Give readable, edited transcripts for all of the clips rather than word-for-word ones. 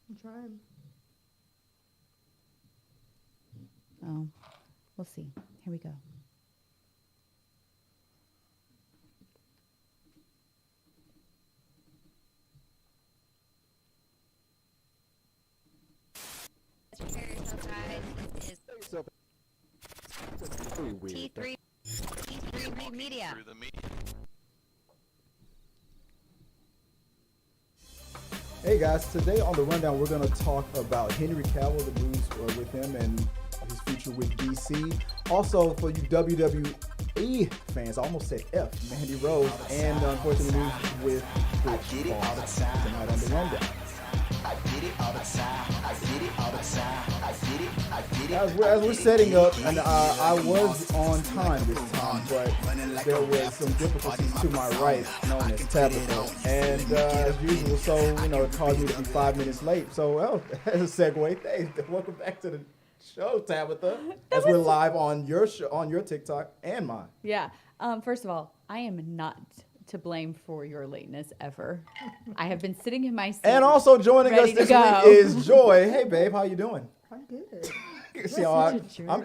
I'm trying. Oh, we'll see. Here we go. T3 Media. Through the media. Hey guys, today on the rundown we're going to talk about Henry Cavill, the news with him and his future with DC. Also for you WWE fans, I almost said F, Mandy Rose, and the unfortunate news with Chris Paul tonight on the rundown. As we're setting up, and I was on time this time, but there was some difficulties to my right, known as Tabitha, and as usual, so it caused me to be 5 minutes late. So, well, as a segue, hey, welcome back to the show, Tabitha, as we're live on your show, on your TikTok and mine. Yeah. First of all, I am not to blame for your lateness ever. I have been sitting in my seat. And also joining us ready to this go. week is Joy. Hey, babe, how you doing? I'm good. See how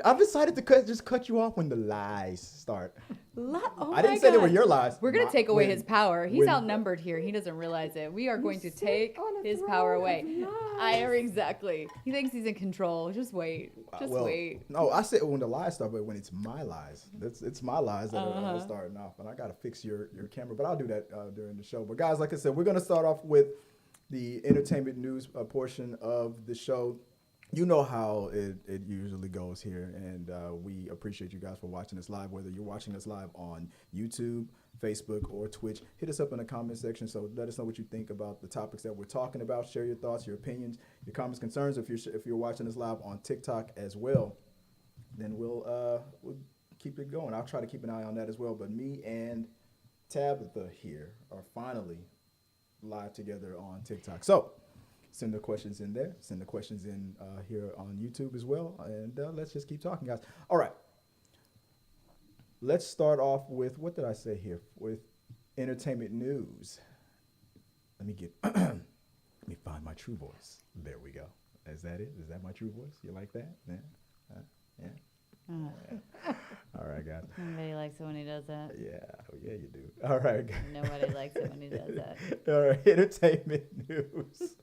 I've decided to cut you off when the lies start. Oh I didn't say they were your lies. We're going to take away his power. He's when- outnumbered here. He doesn't realize it. We are going to sit take on a his throne power of away. lies. Exactly. He thinks he's in control. Just wait. Just Well, wait. No, I said when the lies start, but when it's my lies. It's my lies that are starting off. And I got to fix your camera, but I'll do that during the show. But guys, like I said, we're going to start off with the entertainment news portion of the show. You know how it usually goes here, and we appreciate you guys for watching us live, whether you're watching us live on YouTube, Facebook, or Twitch. Hit us up in the comment section, so let us know what you think about the topics that we're talking about. Share your thoughts, your opinions, your comments, concerns. If you're watching us live on TikTok as well, then we'll keep it going. I'll try to keep an eye on that as well. But me and Tabitha here are finally live together on TikTok. So send the questions in there. Send the questions in here on YouTube as well. And let's just keep talking, guys. All right. Let's start off with, what did I say here? With entertainment news. Let me find my true voice. There we go. Is that it? Is that my true voice? You like that? Yeah. Yeah. All right, guys. Nobody likes it when he does that. Yeah, you do. All right, guys. Nobody likes it when he does that. All right, entertainment news.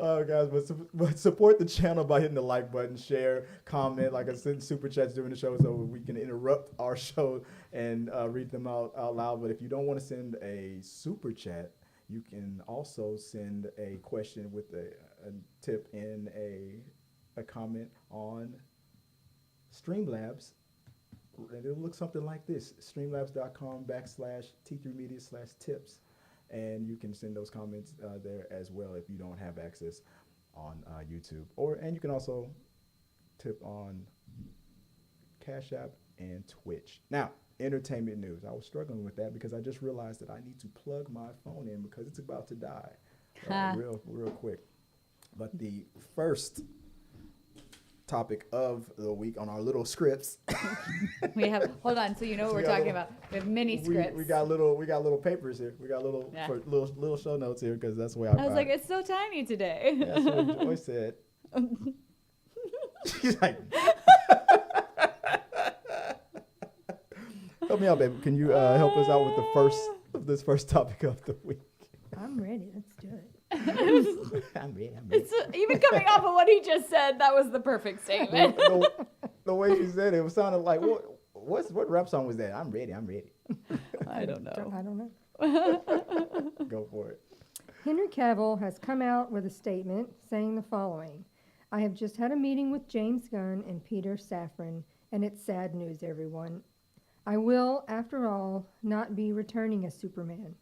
Oh, guys, but support the channel by hitting the like button, share, comment. Like I said, super chats during the show so we can interrupt our show and read them out loud. But if you don't want to send a super chat, you can also send a question with a tip in a comment on Streamlabs. And it'll look something like this: streamlabs.com/T3media/tips. And you can send those comments there as well if you don't have access on YouTube. And you can also tip on Cash App and Twitch. Now, entertainment news. I was struggling with that because I just realized that I need to plug my phone in because it's about to die real quick. But the first topic of the week on our little scripts. Hold on, so you know what we're talking about. We have mini scripts. We got little papers here. We got little show notes here because that's the way I was like, it's so tiny today. That's what Joy said. She's like, help me out, baby. Can you help us out with this first topic of the week? I'm ready. Let's do it. I'm ready. Even coming off of what he just said, that was the perfect statement. The way she said it sounded like, what rap song was that? I'm ready. I don't know. I don't know. Go for it. Henry Cavill has come out with a statement saying the following: I have just had a meeting with James Gunn and Peter Safran, and it's sad news, everyone. I will, after all, not be returning as Superman.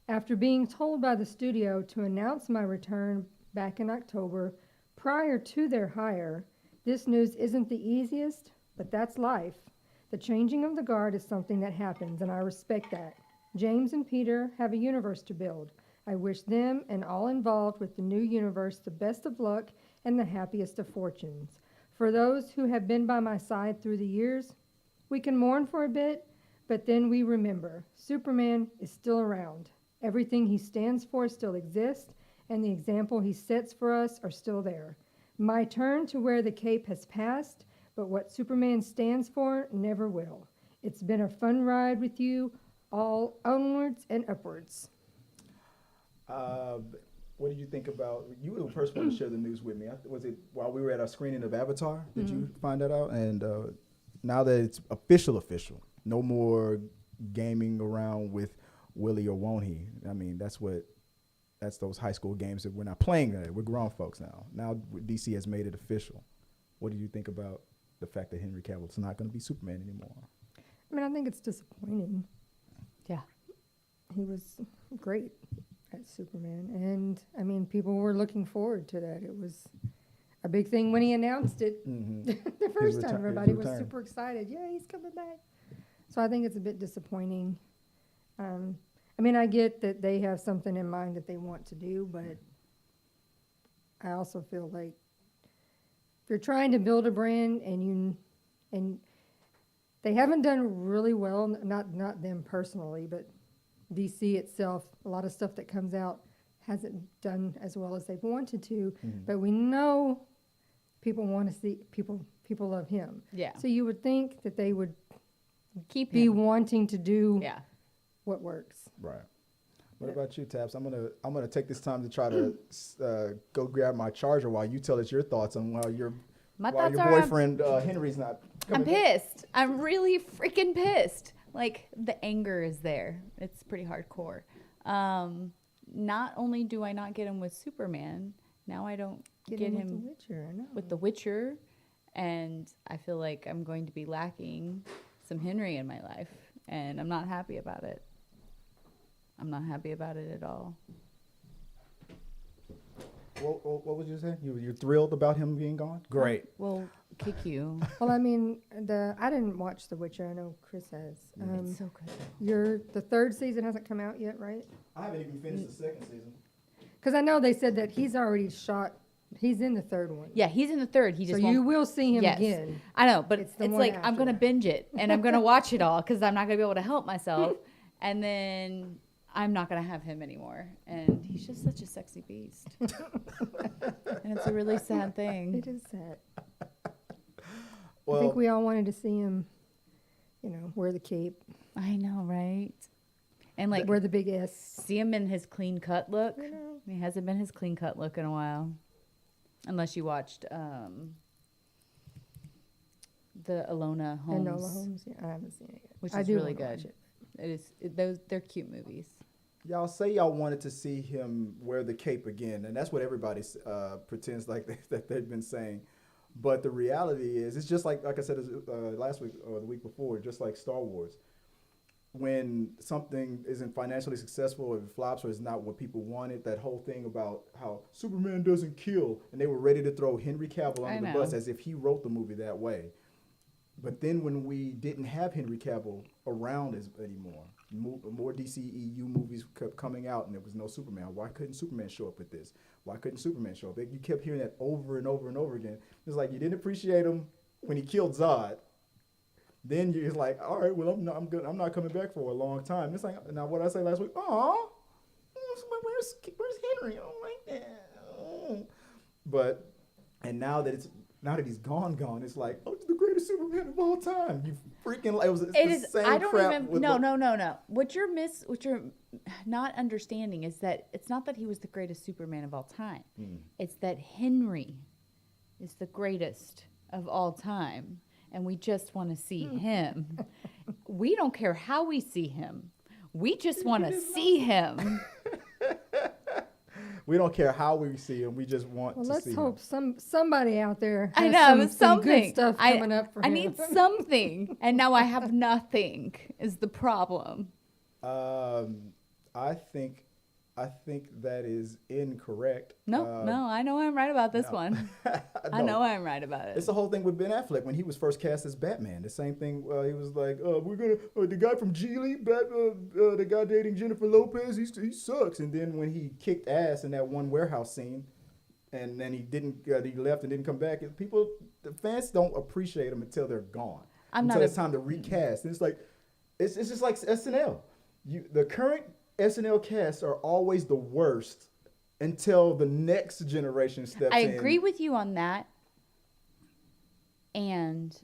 After being told by the studio to announce my return back in October, prior to their hire, this news isn't the easiest, but that's life. The changing of the guard is something that happens, and I respect that. James and Peter have a universe to build. I wish them and all involved with the new universe the best of luck and the happiest of fortunes. For those who have been by my side through the years, we can mourn for a bit, but then we remember Superman is still around. Everything he stands for still exists, and the example he sets for us are still there. My turn to wear the cape has passed, but what Superman stands for never will. It's been a fun ride with you, all onwards and upwards. What did you think about? You were the first one to share the news with me. Was it while we were at our screening of Avatar? Did you find that out? And now that it's official, no more gaming around with Willie or won't he? I mean, that's those high school games that we're not playing that. We're grown folks now. Now DC has made it official. What do you think about the fact that Henry Cavill is not going to be Superman anymore? I mean, I think it's disappointing. Yeah. He was great at Superman. And, I mean, people were looking forward to that. It was a big thing when he announced it. The first time, everybody was super excited. Yeah, he's coming back. So I think it's a bit disappointing. I mean, I get that they have something in mind that they want to do, but I also feel like if you're trying to build a brand and they haven't done really well, not them personally, but DC itself, a lot of stuff that comes out hasn't done as well as they've wanted to, but we know people want to see, people love him. Yeah. So you would think that they would be wanting to do what works. Right. What about you, Taps? I'm gonna take this time to try to go grab my charger while you tell us your thoughts on while your boyfriend Henry's not coming I'm pissed. I'm really freaking pissed. Like, the anger is there. It's pretty hardcore. Not only do I not get him with Superman, now I don't get him with The Witcher. I know. with The Witcher, and I feel like I'm going to be lacking some Henry in my life, and I'm not happy about it. I'm not happy about it at all. What would you say? You're thrilled about him being gone? Great. Well, kick you. Well, I mean, I didn't watch The Witcher. I know Chris has. It's so good. The third season hasn't come out yet, right? I haven't even finished the second season. Because I know they said that he's already shot. He's in the third one. Yeah, he's in the third. He just so won't. you will see him Yes. again. I know, but It's it's the one like I'm after. going to binge it, and I'm going to watch it all because I'm not going to be able to help myself. And then I'm not going to have him anymore. And he's just such a sexy beast. And it's a really sad thing. It is sad. Well, I think we all wanted to see him, wear the cape, I know, right? And like, wear the big S. see him in his clean cut look. You know. He hasn't been his clean cut look in a while. Unless you watched the Alona Holmes. Enola Holmes. Yeah, I haven't seen it yet. Which I is do really wanna watch good. it. They're cute movies. y'all say y'all wanted to see him wear the cape again, and that's what everybody pretends like that they've been saying. But the reality is, it's just like I said last week or the week before, just like Star Wars. When something isn't financially successful, or it flops, or it's not what people wanted, that whole thing about how Superman doesn't kill, and they were ready to throw Henry Cavill under the bus as if he wrote the movie that way. But then when we didn't have Henry Cavill around anymore, more DCEU movies kept coming out, and there was no Superman. Why couldn't Superman show up with this? Why couldn't Superman show up? You kept hearing that over and over and over again. It's like you didn't appreciate him when he killed Zod. Then you're like, all right, well, I'm not coming back for a long time. It's like, now what I say last week, where's Henry? I don't like that. Oh. But, and now that he's gone, it's like, oh, it's the greatest Superman of all time. You freaking, it's the same I don't crap even, with no. What you're not understanding is that it's not that he was the greatest Superman of all time. It's that Henry is the greatest of all time. And we just want to see him. We don't care how we see him. We just want to see him. We don't care how we see him. We just want to see him. Let's hope somebody out there has I know, some good stuff coming up for him. I need something. And now I have nothing is the problem. I think that is incorrect. No, I know I'm right about this one. I No. know I'm right about it. It's the whole thing with Ben Affleck when he was first cast as Batman. The same thing. He was like, "We're gonna the guy from Geely, the guy dating Jennifer Lopez. He sucks." And then when he kicked ass in that one warehouse scene, and then he left and didn't come back. The fans don't appreciate him until they're gone. Until it's time to recast. And it's like, it's just like SNL. The current SNL casts are always the worst until the next generation steps I in. agree with you on that. And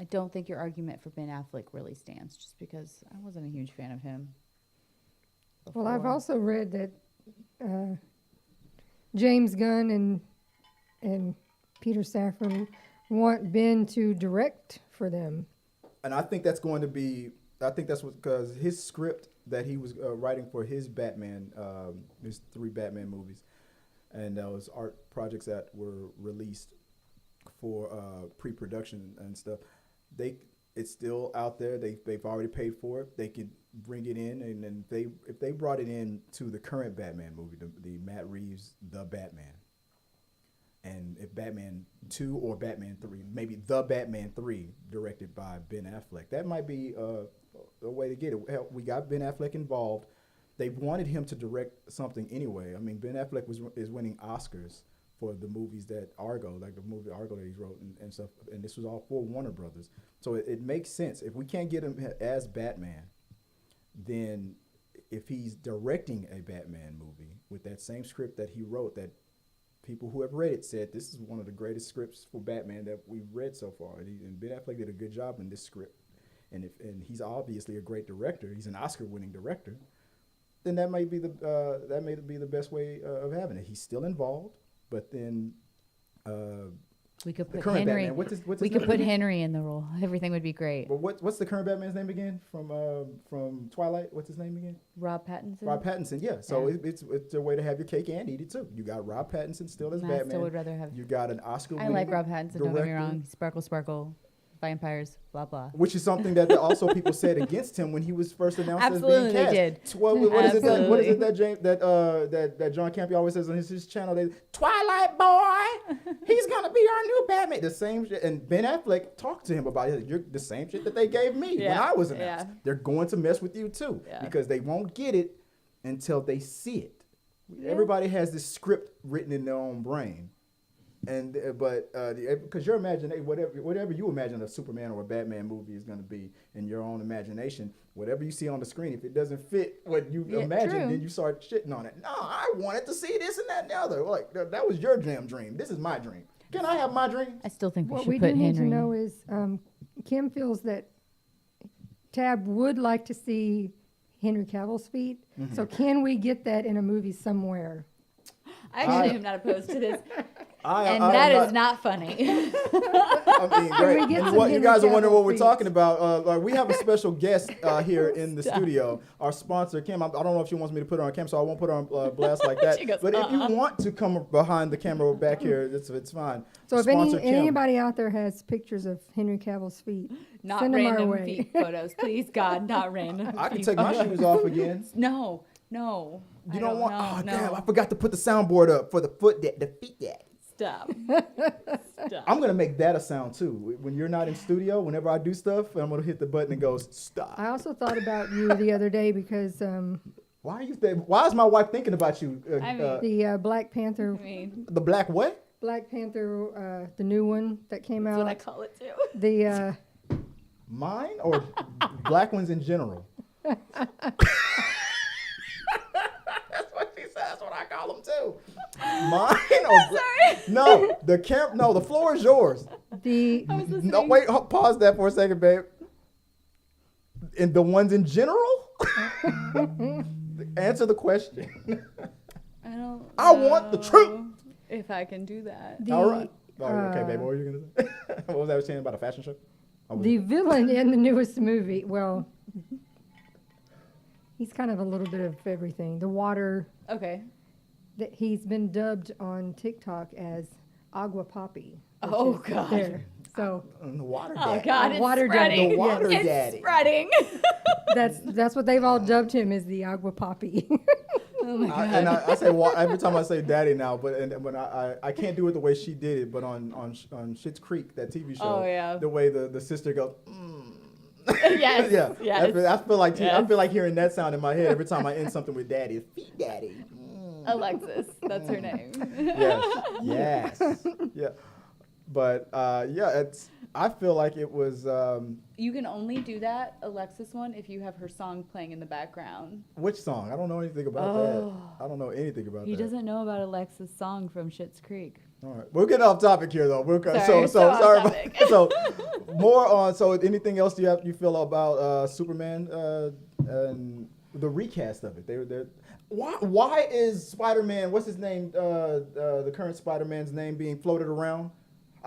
I don't think your argument for Ben Affleck really stands, just because I wasn't a huge fan of him. Well, I've before. also read that James Gunn and Peter Safran want Ben to direct for them. And I think that's going to be. I think that's because his script that he was writing for his Batman, his 3 Batman movies, and those art projects that were released for pre-production and stuff. It's still out there. They've already paid for it. They could bring it in, and then if they brought it in to the current Batman movie, the Matt Reeves The Batman, and if Batman 2 or Batman 3, maybe The Batman 3 directed by Ben Affleck, that might be a way to get it. Hell, we got Ben Affleck involved. They wanted him to direct something anyway. I mean, Ben Affleck is winning Oscars for the movies that Argo, like the movie Argo that he wrote and stuff, and this was all for Warner Brothers. So it makes sense. If we can't get him as Batman, then if he's directing a Batman movie with that same script that he wrote, that people who have read it said this is one of the greatest scripts for Batman that we've read so far, and Ben Affleck did a good job in this script, and he's obviously a great director. He's an Oscar-winning director. Then that may be the best way of having it. He's still involved. But then we could the put current Henry. Batman, what's his We could name put again? Henry in the role. Everything would be great. But what's the current Batman's name again from Twilight? What's his name again? Rob Pattinson. Rob Pattinson. Yeah. So Yeah. it's a way to have your cake and eat it too. You got Rob Pattinson still as I Batman. still would rather have. You got an Oscar. I like Rob Pattinson. Don't get me director. wrong. Sparkle, sparkle, vampires, blah blah. Which is something that also people said against him when he was first announced Absolutely, as they being cast. did. What is it Absolutely. that John Campbell always says on his channel? Twilight boy, he's gonna be our new Batman. The same shit. And Ben Affleck talked to him about it. You're the same shit that they gave me when Yeah, I was announced. yeah. They're going to mess with you too Yeah. because they won't get it until they see it. Yeah. Everybody has this script written in their own brain. And because your imagination, whatever you imagine a Superman or a Batman movie is going to be in your own imagination, whatever you see on the screen, if it doesn't fit what you imagine, true. then you start shitting on it. No, I wanted to see this and that and the other. Like that was your damn dream. This is my dream. Can I have my dream? I still think we What should we put do need Henry. to know is Kim feels that Tab would like to see Henry Cavill's feet. Mm-hmm. So can we get that in a movie somewhere? I actually am not opposed to this, and I that am is not funny. I mean, great. we get And some what you Henry guys are wondering Cavill what we're feet? talking about. Like we have a special guest here in the studio. Our sponsor, Kim. I don't know if she wants me to put her on camera, so I won't put her on blast like that. She goes, But if you want to come behind the camera back here, it's fine. So if Sponsor Kim. anybody out there has pictures of Henry Cavill's feet, Not send them our random way. feet photos, please God, not random. I can feet take my photos. shoes off again. No. You I don't want? know, Oh no. damn! I forgot to put the soundboard up for the feet that. Stop. Stop. I'm gonna make that a sound too. When you're not in studio, whenever I do stuff, I'm gonna hit the button and goes stop. I also thought about you the other day because Why are you? Why is my wife thinking about you? I mean- the Black Panther, I mean, The black what? the new one that came that's what I out, call it too. the Mine or black ones in general? That's what she said. That's what I call them too. Mine or no? No, the floor is yours. the I was listening. No, wait. Pause that for a second, babe. And the ones in general? Answer the question. I don't. I want the know truth. If I can do that. the All right. Oh, okay, babe. What were you gonna say? What was I saying about a fashion show? the villain in the newest movie. Well, he's kind of a little bit of everything. The water Okay. that he's been dubbed on TikTok as Agua Poppy. which Oh, is God. there. So The water Oh daddy. God, it's Water spreading. daddy. The water It's daddy. spreading. that's what they've all dubbed him, as the Agua Poppy. Oh my God. And I say every time I say daddy now, but when I can't do it the way she did it, but on Schitt's Creek, that TV show, Oh, yeah. the way the sister goes, Yes. yeah, Yes. I feel like I Yes. feel like hearing that sound in my head every time I end something with daddy. Feet daddy. Alexis, that's her name. Yes, yes, yeah. But yeah, I feel like it was You can only do that, Alexis one, if you have her song playing in the background. which song? I don't know anything about that. I don't know anything about He that. doesn't know about Alexis' song from Schitt's Creek. All right, we're getting off topic here though. Sorry, so off sorry. topic. So more on. So anything else you feel about Superman and the recast of it? They're why is Spider-Man? What's his name? The current Spider-Man's name being floated around.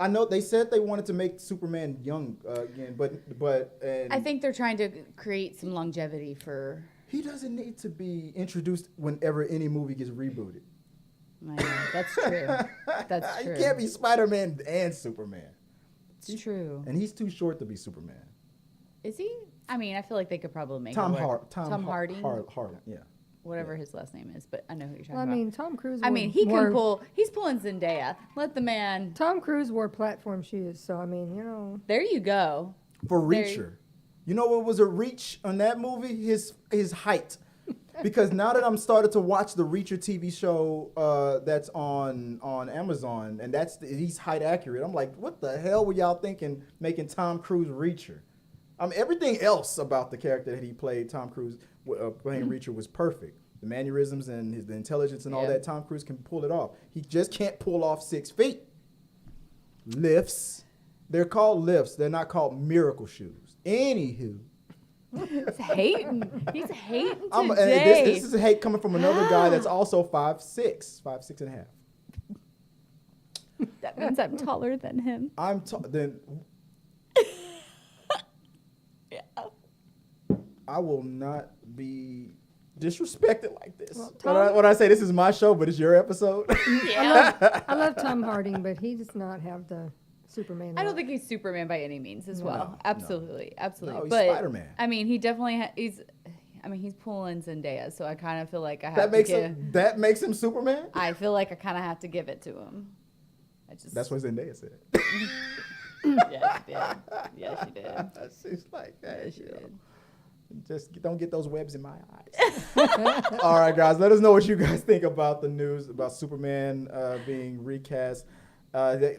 I know they said they wanted to make Superman young again, but I think they're trying to create some longevity for. he doesn't need to be introduced whenever any movie gets rebooted. I know, that's true. That's true. He can't be Spider-Man and Superman. It's true. And he's too short to be Superman. Is he? I mean, I feel like they could probably make Tom it work. Harding, Harlan, yeah. whatever his last name is, but I know who you're talking Well, I about. mean, Tom Cruise. I mean, he can pull. He's pulling Zendaya. Let the man. Tom Cruise wore platform shoes, so I mean, you know. There you go. For There- Reacher. You know what was a reach on that movie? His height. Because now that I'm started to watch the Reacher TV show that's on Amazon, and he's height accurate. I'm like, what the hell were y'all thinking making Tom Cruise Reacher? Everything else about the character that he played, Tom Cruise playing Reacher, was perfect. The mannerisms and the intelligence and all Yeah. that, Tom Cruise can pull it off. He just can't pull off 6 feet. Lifts. They're called lifts. They're not called miracle shoes. Anywho. He's hating. He's hating And today. this is hate coming from another guy that's also 5'6", 5'6" and a half. That means I'm taller than him. Then Yeah. I will not be disrespected like this. Well, When I say this is my show, but it's your episode. Yeah. I love Tom Harding, but he does not have the Superman. I don't look. think he's Superman by any means as No, well. no. Absolutely. Absolutely. No, he's but Spider-Man. I mean, he definitely he's pulling Zendaya, so I kind of feel like I have that makes him Superman. I feel like I kind of have to give it to him. That's what Zendaya said. Yeah, she did. Yeah, she did. She's like, hey, Yeah, she did. just don't get those webs in my eyes. All right, guys, let us know what you guys think about the news about Superman being recast.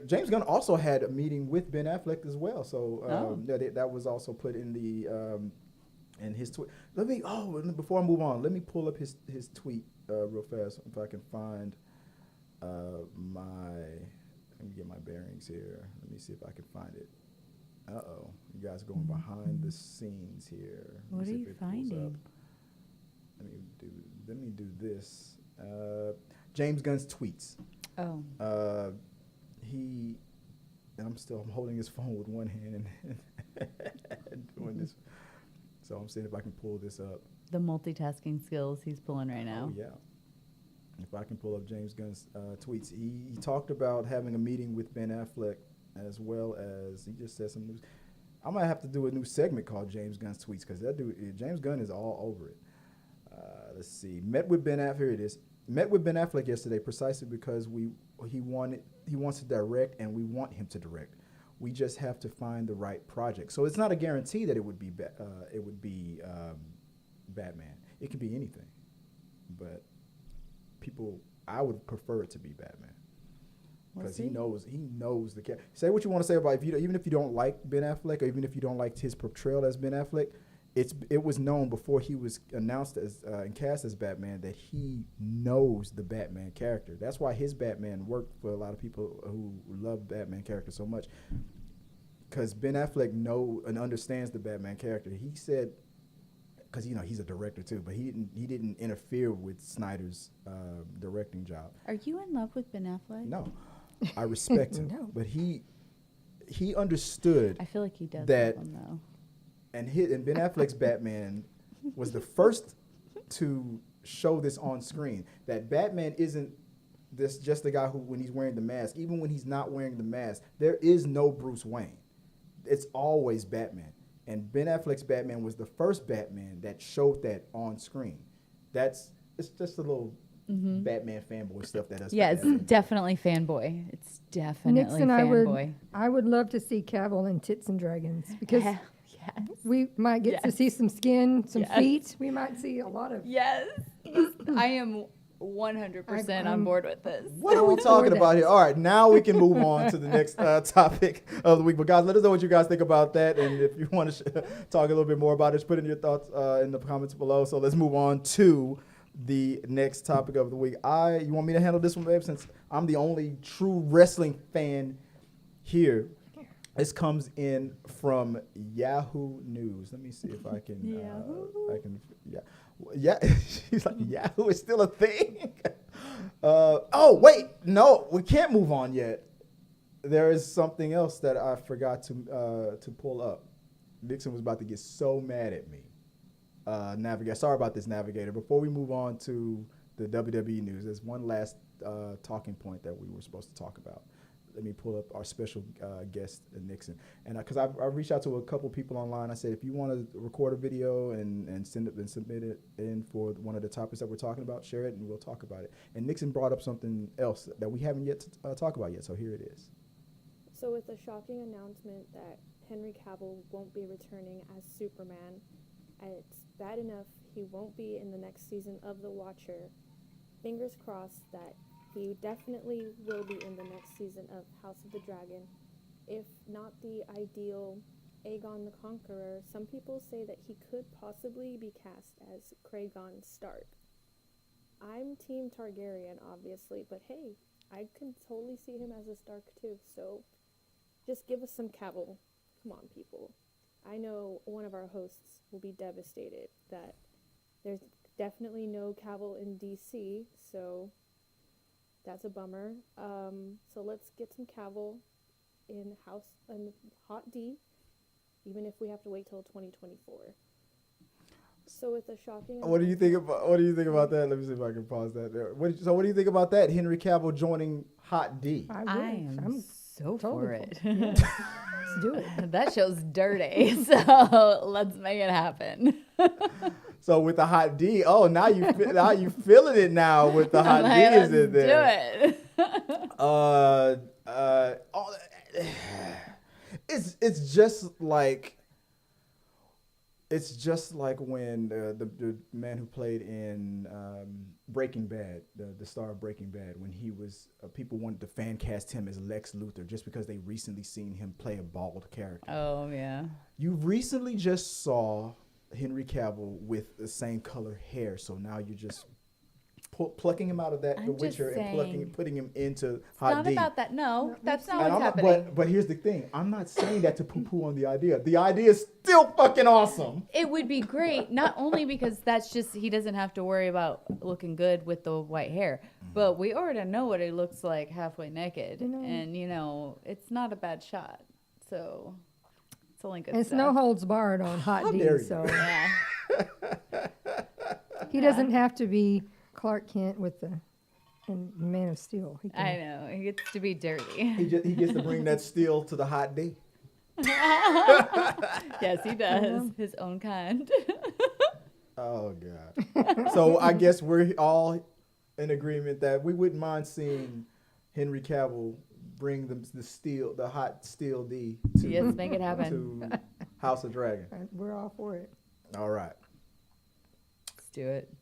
James Gunn also had a meeting with Ben Affleck as well, so that was also put in the in his tweet. Before I move on, let me pull up his tweet real fast if I can find Let me get my bearings here. Let me see if I can find it. Uh-oh. You guys going behind the scenes here. Let me What see are if you it pulls up. finding? Let me do this. James Gunn's tweets. Oh. I'm holding his phone with one hand and doing this. So I'm seeing if I can pull this up. The multitasking skills he's pulling right now. Oh, yeah. If I can pull up James Gunn's tweets. He talked about having a meeting with Ben Affleck, as well as he just said some news. I might have to do a new segment called James Gunn's tweets, because James Gunn is all over it. Let's see. Met with Ben Affleck. Here it is. Met with Ben Affleck yesterday precisely because he wants to direct, and we want him to direct. We just have to find the right project. So it's not a guarantee that it would be Batman. It could be anything, but I would prefer it to be Batman, because he knows the character. Say what you want to say about even if you don't like Ben Affleck, or even if you don't like his portrayal as Ben Affleck, it was known before he was announced as and cast as Batman that he knows the Batman character. That's why his Batman worked for a lot of people who love Batman character so much, because Ben Affleck knows and understands the Batman character. He said, because he's a director too, but he didn't interfere with Snyder's directing job. Are you in love with Ben Affleck? No, I respect him, No. but he understood I feel like he does that, love him though. and Ben Affleck's Batman was the first to show this on screen, that Batman isn't just the guy who, when he's wearing the mask, even when he's not wearing the mask, there is no Bruce Wayne. It's always Batman. And Ben Affleck's Batman was the first Batman that showed that on screen. It's just a little Batman fanboy stuff that us. Yeah, it's definitely fanboy. It's definitely Nixon, fanboy. I would love to see Cavill in Tits and Dragons, because Yes. we might get to Yes. see some skin, some Yes. feet. We might see a lot of. Yes. I am 100% on I'm- board with this. What are we All for talking that. about here? All right, now we can move on to the next topic of the week. But guys, let us know what you guys think about that, and if you want to talk a little bit more about it, just put in your thoughts in the comments below. So let's move on to the next topic of the week. You want me to handle this one, babe? Since I'm the only true wrestling fan here. This comes in from Yahoo News. Let me see if I can. Yeah. She's like, Yahoo is still a thing. Oh wait, no, we can't move on yet. There is something else that I forgot to pull up. Nixon was about to get so mad at me. Navigator, sorry about this, Navigator. Before we move on to the WWE news, there's one last talking point that we were supposed to talk about. Let me pull up our special guest, Nixon. And because I reached out to a couple people online, I said, if you want to record a video and send it and submit it in for one of the topics that we're talking about, share it and we'll talk about it. And Nixon brought up something else that we haven't yet to talk about yet. So here it is. So with the shocking announcement that Henry Cavill won't be returning as Superman, and it's bad enough he won't be in the next season of The Watcher, fingers crossed that he definitely will be in the next season of House of the Dragon. If not the ideal Aegon the Conqueror, some people say that he could possibly be cast as Kragon Stark. I'm Team Targaryen, obviously, but hey, I can totally see him as a Stark too, so just give us some Cavill. Come on, people. I know one of our hosts will be devastated that there's definitely no Cavill in DC, so that's a bummer. So let's get some Cavill in Hot D, even if we have to wait till 2024. So with the shocking. What do you think about that? Let me see if I can pause that there. So what do you think about that? Henry Cavill joining Hot D. I I'm am so for totally it. Yeah. Let's do it. That show's dirty, so let's make it happen. So with the Hot D, now you feeling it now with the Hot D Like, is in there. do it. It's just like when the man who played in Breaking Bad, the star of Breaking Bad, when he was people wanted to fan cast him as Lex Luthor just because they recently seen him play a bald character. Oh yeah. You recently just saw Henry Cavill with the same color hair, so now you're just plucking him out of The I'm Witcher just and saying. putting him into It's Hot not D. about that. No, that's not And what's I'm not- happening. but here's the thing. I'm not saying that to poo-poo on the idea. The idea is still fucking awesome. It would be great, not only because that's just he doesn't have to worry about looking good with the white hair, but we already know what he looks like halfway naked, and it's not a bad shot. So it's only good It's stuff. no holds barred on Hot How D, dare you. so Yeah. he doesn't have to be Clark Kent with the and Man of Steel. He can, I know. He gets to be dirty. He gets to bring that steel to the Hot D. Yes, he does. His own kind. Oh God. So I guess we're all in agreement that we wouldn't mind seeing Henry Cavill bring the hot steel D to, Yes, make it happen. to House of Dragon. we're all for it. All right. Let's do it.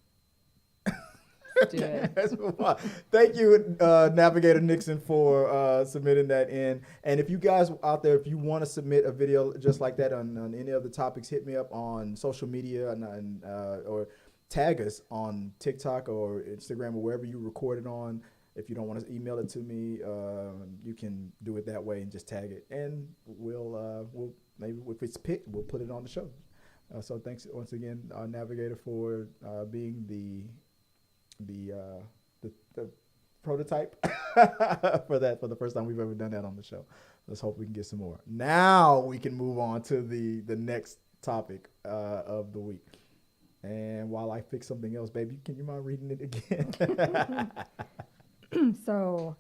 Let's do it. Let's move on. Thank you, Navigator Nixon, for submitting that in. And if you guys out there, if you want to submit a video just like that on any of the topics, hit me up on social media or tag us on TikTok or Instagram or wherever you record it on. If you don't want to email it to me, you can do it that way and just tag it. And we'll maybe if it's picked, we'll put it on the show. So thanks once again, Navigator, for being the prototype for the first time we've ever done that on the show. Let's hope we can get some more. Now we can move on to the next topic of the week. And while I fix something else, baby, can you mind reading it again? So,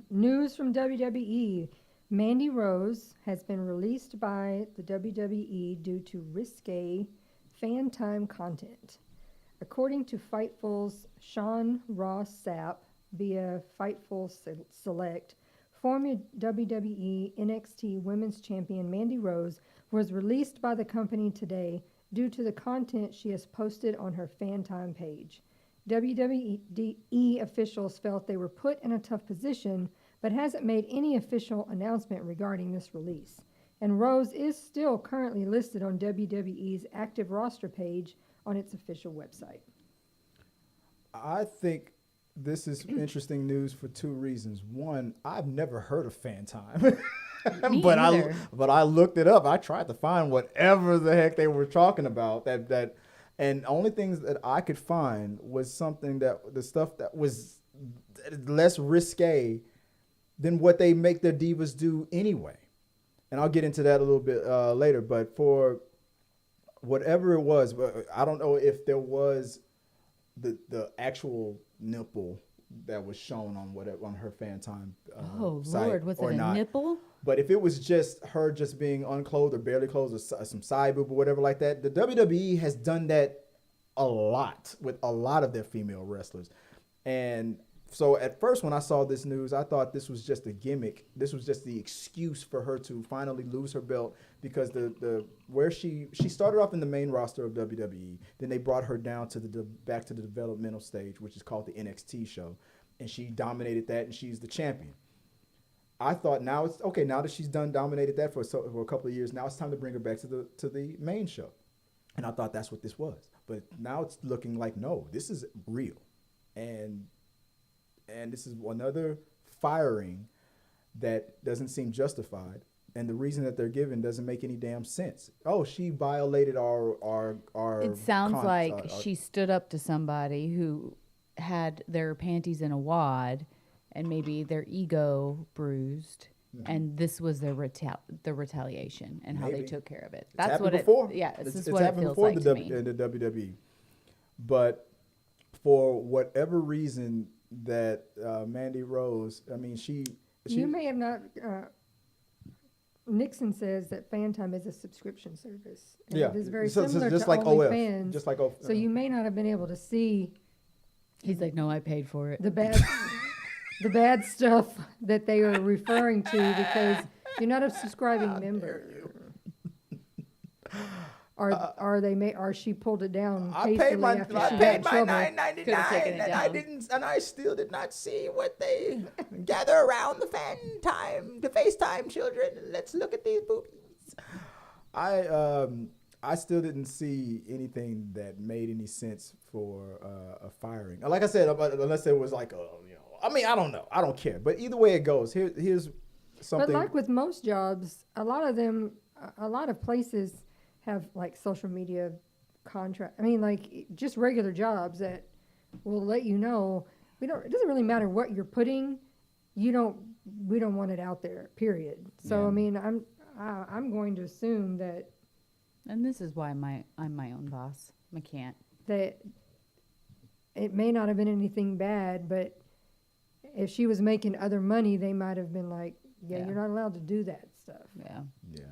news from WWE. Mandy Rose has been released by the WWE due to risque FanTime content. According to Fightful's Sean Ross Sapp via Fightful Select, former WWE NXT Women's Champion Mandy Rose was released by the company today due to the content she has posted on her FanTime page. WWE officials felt they were put in a tough position, but hasn't made any official announcement regarding this release. And Rose is still currently listed on WWE's active roster page on its official website. I think this is interesting news for two reasons. One, I've never heard of FanTime. Me but either. I looked it up. I tried to find whatever the heck they were talking about. And only things that I could find was something that the stuff that was less risque than what they make their divas do anyway. And I'll get into that a little bit later. But for whatever it was, I don't know if there was the actual nipple that was shown on her FanTime site Lord, was it or a not. nipple? But if it was just her just being unclothed or barely clothed or some side boob or whatever like that, the WWE has done that a lot with a lot of their female wrestlers. And so at first when I saw this news, I thought this was just a gimmick. This was just the excuse for her to finally lose her belt because where she started off in the main roster of WWE, then they brought her down to back to the developmental stage, which is called the NXT show, and she dominated that and she's the champion. I thought now it's okay. Now that she's dominated that for a couple of years, now it's time to bring her back to the main show, and I thought that's what this was. But now it's looking like no, this is real, and this is another firing that doesn't seem justified, and the reason that they're given doesn't make any damn sense. Oh, she violated our. It sounds like she stood up to somebody who had their panties in a wad and maybe their ego bruised, and this was their retaliation and how they Maybe. took care of it. It's That's happened what before. this is It's what it happened feels before like the to me. the WWE, but for whatever reason that Mandy Rose, I mean, she You may have not. Nixon says that FanTime is a subscription service. And yeah, it is very so similar just to like OnlyFans. just like OF. So you may not have been able to see He's like, no, I paid for it. the bad, the bad stuff that they are referring to because you're not a subscribing member. Or she pulled it down I hastily paid my after I she paid got in my trouble. Could've taken $9.99 it and I down. didn't and I still did not see what they gather around the FanTime, the FaceTime children. Let's look at these boobies. I still didn't see anything that made any sense for a firing. Like I said, unless it was like I mean, I don't know. I don't care. But either way it goes, here's something. But like with most jobs, a lot of places have like social media contract. I mean, like just regular jobs that will let you know. It doesn't really matter what you're putting. We don't want it out there. Period. So Yeah. I mean, I'm going to assume that And this is why I'm my own boss. I can't. it may not have been anything bad, but if she was making other money, they might have been like, yeah, Yeah. you're not allowed to do that stuff. Yeah. Yeah.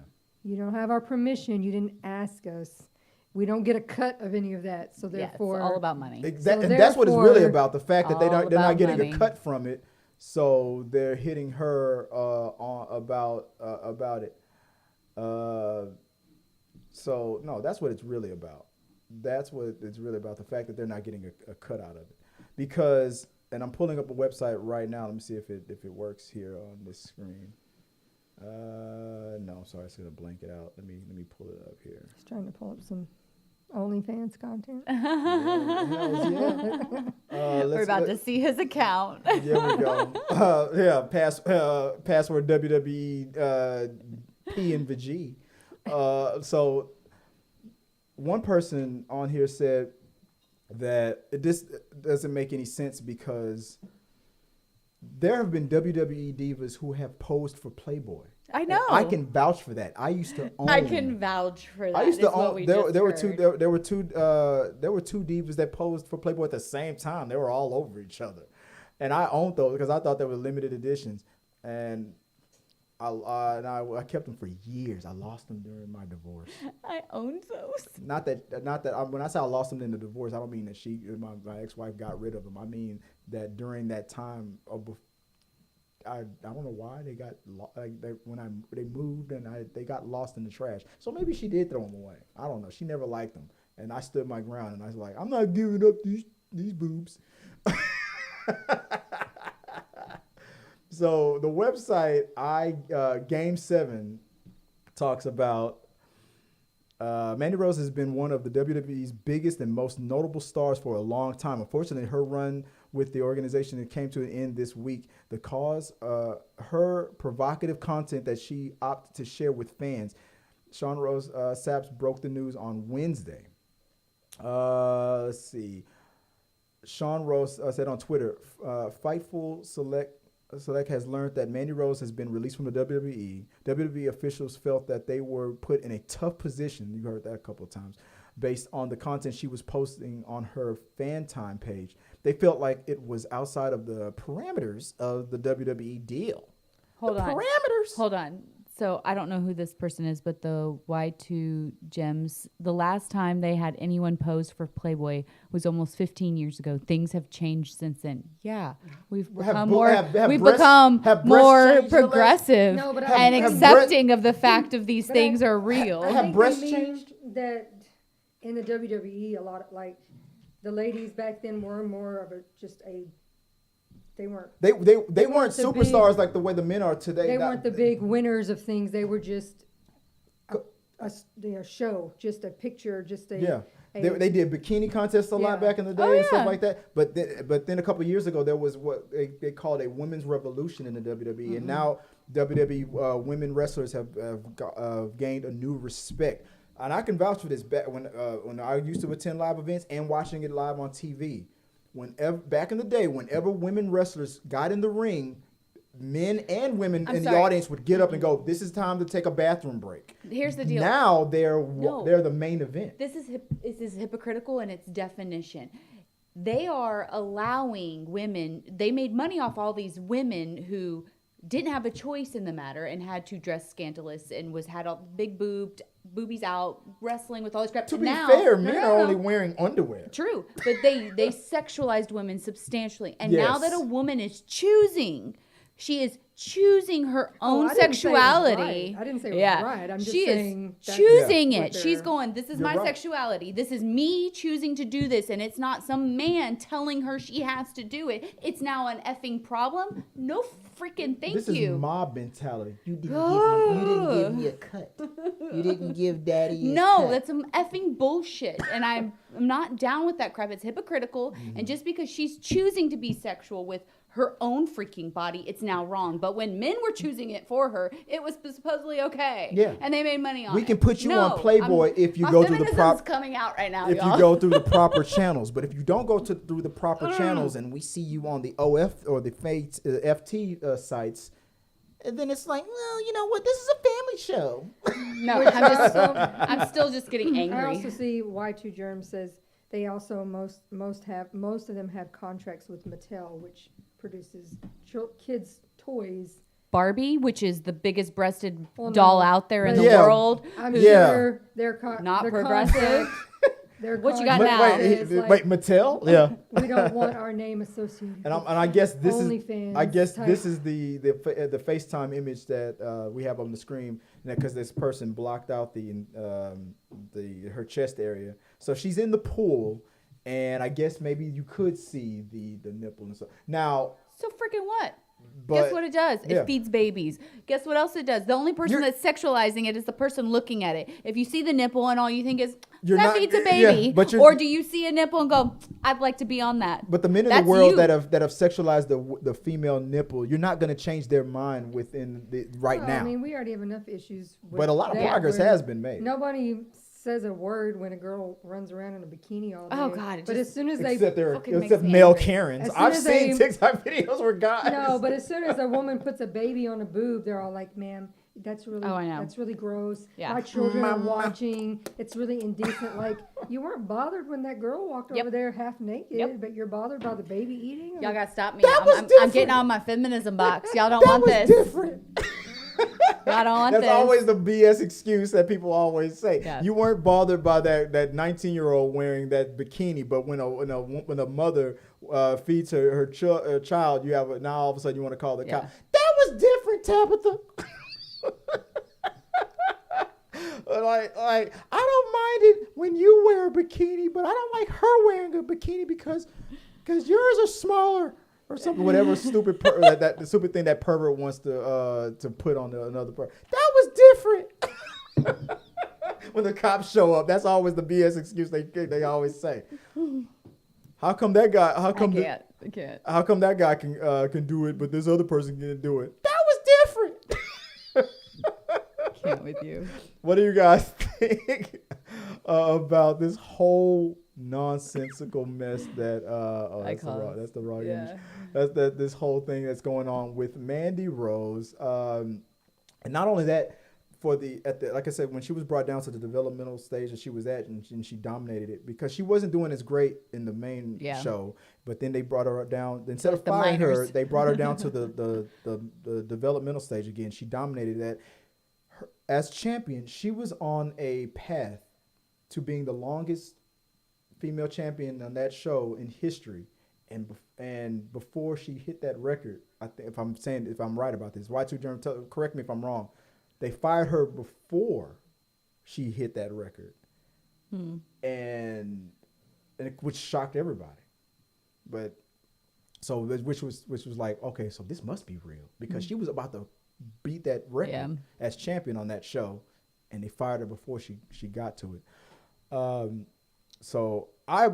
You don't have our permission. You didn't ask us. We don't get a cut of any of that. So Yeah, therefore, it's all about money. And So that's what it's really therefore, about. The fact that they're all not about getting money. a cut from it, so they're hitting her about it. So no, that's what it's really about. That's what it's really about. The fact that they're not getting a cut out of it, because and I'm pulling up a website right now. Let me see if it works here on this screen. No, I'm sorry, it's gonna blank it out. Let me pull it up here. just trying to pull up some OnlyFans content. We're about to see his account. There we go. Password WWE P and the G. So one person on here said that this doesn't make any sense because there have been WWE divas who have posed for Playboy. I And know. I can vouch for that. I used to own. I can vouch for that. I used to is what own. we There just were heard. there were two divas that posed for Playboy at the same time. They were all over each other, and I owned those because I thought they were limited editions, and I kept them for years. I lost them during my divorce. I owned those. Not that when I say I lost them in the divorce, I don't mean that my ex-wife got rid of them. I mean that during that time I don't know why they got they moved and they got lost in the trash. So maybe she did throw them away. I don't know. She never liked them, and I stood my ground and I was like, I'm not giving up these these boobs. So the website Game 7 talks about Mandy Rose has been one of the WWE's biggest and most notable stars for a long time. Unfortunately, her run with the organization came to an end this week. The cause, her provocative content that she opted to share with fans. Sean Rose Sapp broke the news on Wednesday. Let's see. Sean Rose said on Twitter, Fightful Select has learned that Mandy Rose has been released from the WWE. WWE officials felt that they were put in a tough position. You heard that a couple of times. Based on the content she was posting on her FanTime page. They felt like it was outside of the parameters of the WWE deal. Hold on. Parameters. Hold on. So I don't know who this person is, but the Y2 Gems, the last time they had anyone pose for Playboy was almost 15 years ago. Things have changed since then. Yeah, we've become more progressive No, but and accepting of the fact of these things are real. I Have think breasts they mean changed? that in the WWE, a lot of like the ladies back then were more of they weren't They weren't the superstars like the way the men are today. they weren't the big winners of things. They were just a show, just a picture, just a Yeah. They did bikini contests a lot Yeah. back in the day and stuff like that. But then a couple of years ago, there was what they called a women's revolution in the WWE. And now WWE women wrestlers have gained a new respect. And I can vouch for this back when I used to attend live events and watching it live on TV. Back in the day, whenever women wrestlers got in the ring, men and women in the audience would get up and go, "This is time to take a bathroom break." Here's the deal. Now they're the main event. This is hypocritical in its definition. They are allowing women. They made money off all these women who didn't have a choice in the matter and had to dress scandalous and had all big boobies out, wrestling with all this crap. To be now, fair, men are only wearing underwear. True, but they sexualized women substantially, and now that a woman is choosing. She is choosing her own I didn't say it was sexuality. right. I didn't say it was right. I'm just she saying is that's choosing what it. She's they're- going, this is You're my right. sexuality. This is me choosing to do this. And it's not some man telling her she has to do it. It's now an effing problem. No freaking thank This you. is mob mentality. You didn't give me a cut. You didn't give daddy his No, cut. that's some effing bullshit. And I'm not down with that crap. It's hypocritical. And just because she's choosing to be sexual with her own freaking body, it's now wrong. But when men were choosing it for her, it was supposedly okay. Yeah. And they made money on it. We can put you on No, Playboy if you my go through the feminism's proper coming out right now, if y'all. you go through the proper channels. But if you don't go through the proper channels and we see you on the OF or the FT sites, and then it's like, well, you know what? This is a family show. No, I'm still just getting I angry. also see Y2 Germ says they also most of them have contracts with Mattel, which produces kids toys. Barbie, which is the biggest breasted Well, doll no, out there in but- the Yeah. world. I'm Yeah. sure they're Not their progressive. What you got now? Wait, Mattel? Yeah. We don't want our name associated. And I guess this OnlyFans is type. this is the FaceTime image that we have on the screen because this person blocked out her chest area. So she's in the pool, and I guess maybe you could see the nipple and stuff. Now, So freaking what? but Guess what it does? yeah. It feeds babies. Guess what else it does? The only person You're- that's sexualizing it is the person looking at it. If you see the nipple and all you think is, You're that not- feeds a yeah, baby. but you're- Or do you see a nipple and go, I'd like to be on that. But the men in That's the world you. that have sexualized the female nipple, you're not going to change their mind within right Well, now. I mean, we already have enough issues. With But a lot of that progress where has been made. Nobody says a word when a girl runs around in a bikini all day. Oh, God, it But just as soon as fucking makes except me male angry. Karens. As soon I've as seen they- TikTok videos where guys. No, but as soon as a woman puts a baby on a boob, they're all like, "Ma'am, that's really, Oh, I know. that's really gross. Yeah. My children are Mama. watching. It's really indecent." Like, you weren't bothered when that girl walked Yep. over there half naked, Yep. but you're bothered by the baby eating. Y'all gotta stop me. That was I'm different. getting on my feminism box. Y'all don't that want was this. different. Y'all don't want That's this. always the BS excuse that people always say. Yeah. You weren't bothered by that 19-year-old wearing that bikini, but when a mother feeds her child, you have now all of a sudden you want to call the cow. That was different, Tabitha. Like I don't mind it when you wear a bikini, but I don't like her wearing a bikini because yours are smaller or something. Whatever stupid that the stupid thing that pervert wants to put on another pervert. That was different. When the cops show up, that's always the BS excuse they always say. How come that guy? How come I can't. How come that guy can do it, but this other person can't do it? That was different. Can't with you. What do you guys think about this whole nonsensical mess that that's the wrong Yeah. image. That's this whole thing that's going on with Mandy Rose, and not only that, like I said, when she was brought down to the developmental stage that she was at, and she dominated it because she wasn't doing as great in the main show, but then they brought her down. Instead of firing her, they brought her down to the developmental stage again. She dominated that. As champion, she was on a path to being the longest female champion on that show in history. And before she hit that record, I think if I'm right about this, Y2 Germ, correct me if I'm wrong. They fired her before she hit that record, and which shocked everybody. But so which was like, okay, so this must be real because she was about to beat that record as champion on that show, and they fired her before she got to it. So I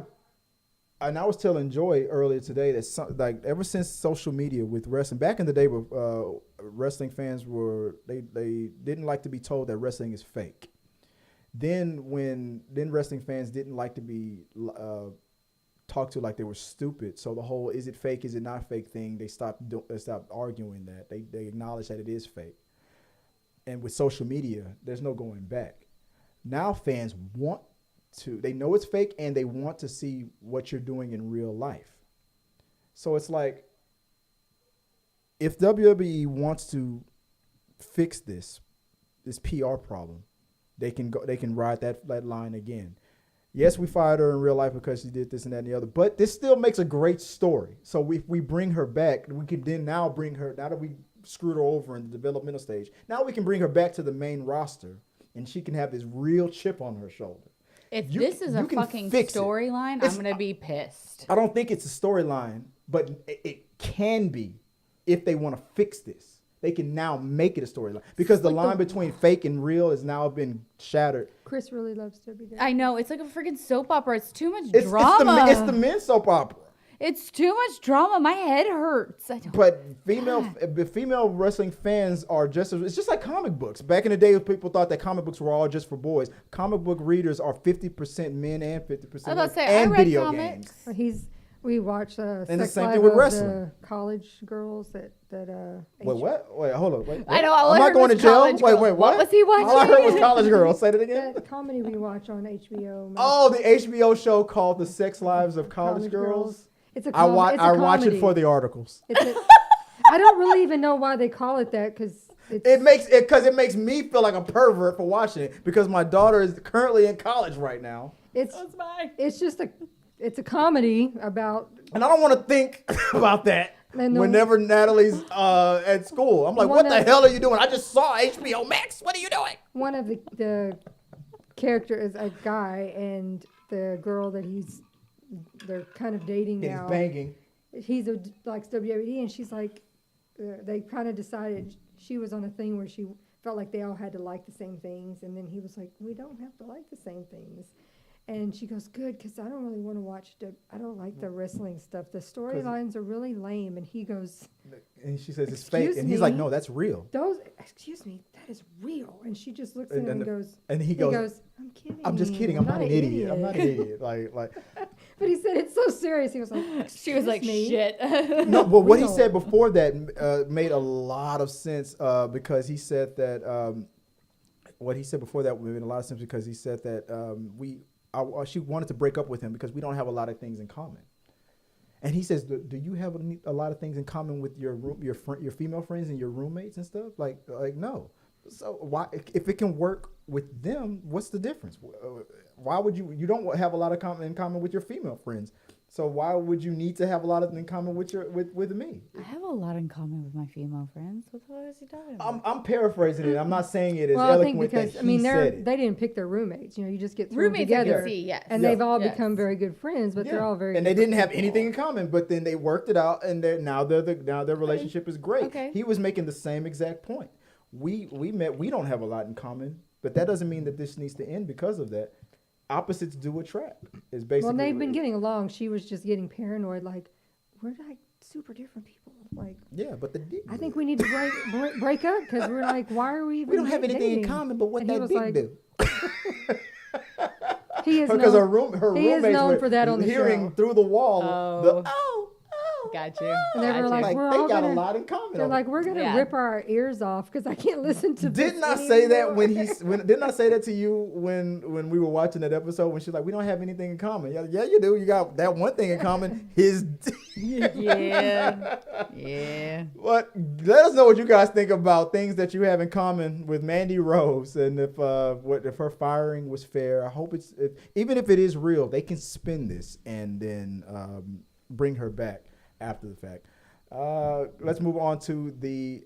was telling Joy earlier today that ever since social media with wrestling, back in the day, wrestling fans they didn't like to be told that wrestling is fake. Then wrestling fans didn't like to be talked to like they were stupid. So the whole "is it fake, is it not fake" thing, they stopped arguing that. They acknowledge that it is fake. And with social media, there's no going back. Now fans they know it's fake and they want to see what you're doing in real life. So it's like, if WWE wants to fix this PR problem, they can ride that line again. Yes, we fired her in real life because she did this and that and the other, but this still makes a great story. So if we bring her back, we can then now bring her, now that we screwed her over in the developmental stage, now we can bring her back to the main roster and she can have this real chip on her shoulder. If this is a fucking storyline, I'm going to be pissed. I don't think it's a storyline, but it can be if they want to fix this. They can now make it a storyline because the line between fake and real has now been shattered. Chris really loves WWE. I know. It's like a freaking soap opera. It's too much drama. It's the men's soap opera. It's too much drama. My head hurts. But female wrestling fans are it's just like comic books. Back in the day, people thought that comic books were all just for boys. Comic book readers are 50% men and 50% women. I was about to say, and I read video comics. games. We watch And the Sex same Life thing with of wrestling. the college girls that Wait, what? Wait, hold on. Wait, I know. All I'm I not heard going to was jail. College Wait, Girls. what? What was he watching? All I heard was College Girls. Say that again. that comedy we watch on HBO. Oh, the HBO show called The Sex Lives of College Girls. It's a I watch comedy. it for the articles. I don't really even know why they call it that because It makes me feel like a pervert for watching it because my daughter is currently in college right now. It's just it's a comedy about. And I don't want to think about that whenever Natalie's at school. I'm like, what the hell are you doing? I just saw HBO Max. What are you doing? One of the character is a guy, and the girl that they're kind of dating now. He's banging. He likes WWE, and she's like, they kind of decided she was on a thing where she felt like they all had to like the same things, and then he was like, we don't have to like the same things. And she goes, good, because I don't really want to watch I don't like the wrestling stuff. The storylines are really lame. And he goes, and she says it's fake. And he's like, no, that's real. Excuse me, that is real. And she just looks at him and goes, he goes, I'm kidding. I'm just kidding. I'm not an idiot. I'm not an idiot. Like. But he said it's so serious. He was like, she was like, shit. No, but what he said before that made a lot of sense because he said that what he said before that made a lot of sense because he said that she wanted to break up with him because we don't have a lot of things in common. And he says, do you have a lot of things in common with your female friends and your roommates and stuff? Like no. So why, if it can work with them, what's the difference? Why would you don't have a lot of in common with your female friends? So why would you need to have a lot of in common with with me? I have a lot in common with my female friends. What the hell is he talking about? I'm paraphrasing it. I'm not saying it as Well, I think eloquent because that I mean he said it. they didn't pick their roommates. You know, you just get thrown Roommates I together, can see, yes. and Yeah. they've all Yes. become very good friends. But they're all very and they different didn't have people. anything in common, but then they worked it out, and now their relationship is great. Okay. He was making the same exact point. We met. We don't have a lot in common, but that doesn't mean that this needs to end because of that. Opposites do attract. Is basically. Well, they've been getting along. She was just getting paranoid, like we're like super different people. Like Yeah, but I think we need to break up because we're like, why are we even? we don't have anything dating? in common, but what And he that was dick like- do? He is Because known, her he is roommates known were for that on the hearing show. through the wall. Oh. Oh. Got you. And they were Got like, you. Like we're they all got gonna- a lot in common. They're like, we're gonna Yeah. rip our ears off because I can't listen to. Didn't this I say that anymore. didn't I say that to you when we were watching that episode when she's like, we don't have anything in common? Yeah, you do. You got that one thing in common. His. Yeah. Yeah. What? Let us know what you guys think about things that you have in common with Mandy Rose, and if her firing was fair. I hope even if it is real, they can spin this and then bring her back after the fact. Let's move on to the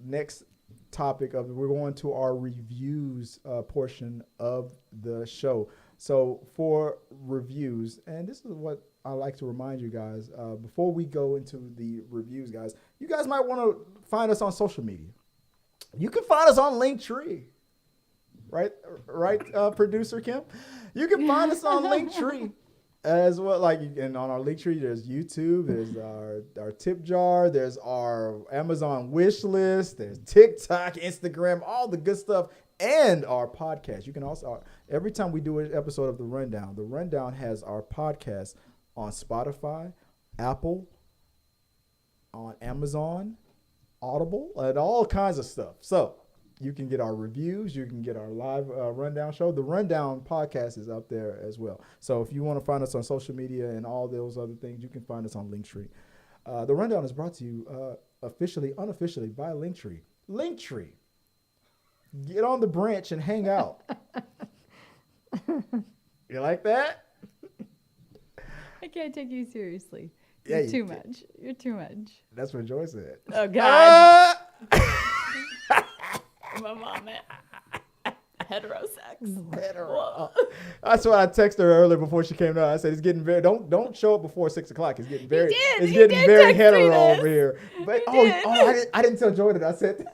next topic we're going to our reviews portion of the show. So for reviews, and this is what I like to remind you guys, before we go into the reviews, guys, you guys might want to find us on social media. You can find us on Linktree, right, producer Kim? You can find us on Linktree as well. And on our Linktree, there's YouTube, there's our tip jar, there's our Amazon wish list, there's TikTok, Instagram, all the good stuff, and our podcast. You can also, every time we do an episode of The Rundown has our podcast on Spotify, Apple, on Amazon, Audible, and all kinds of stuff. So you can get our reviews. You can get our live Rundown show. The Rundown podcast is up there as well. So if you want to find us on social media and all those other things, you can find us on Linktree. The Rundown is brought to you unofficially by Linktree. Linktree. Get on the branch and hang out. You like that? I can't take you seriously. Yeah, You're you too can. much. You're too much. That's what Joy said. Oh God. I'm a vomit. Heterosex. Hetero. That's why I texted her earlier before she came down. I said it's getting very don't show up before 6 o'clock. It's getting very He did very text me hetero this. over here. But He did. I didn't tell Joy that I said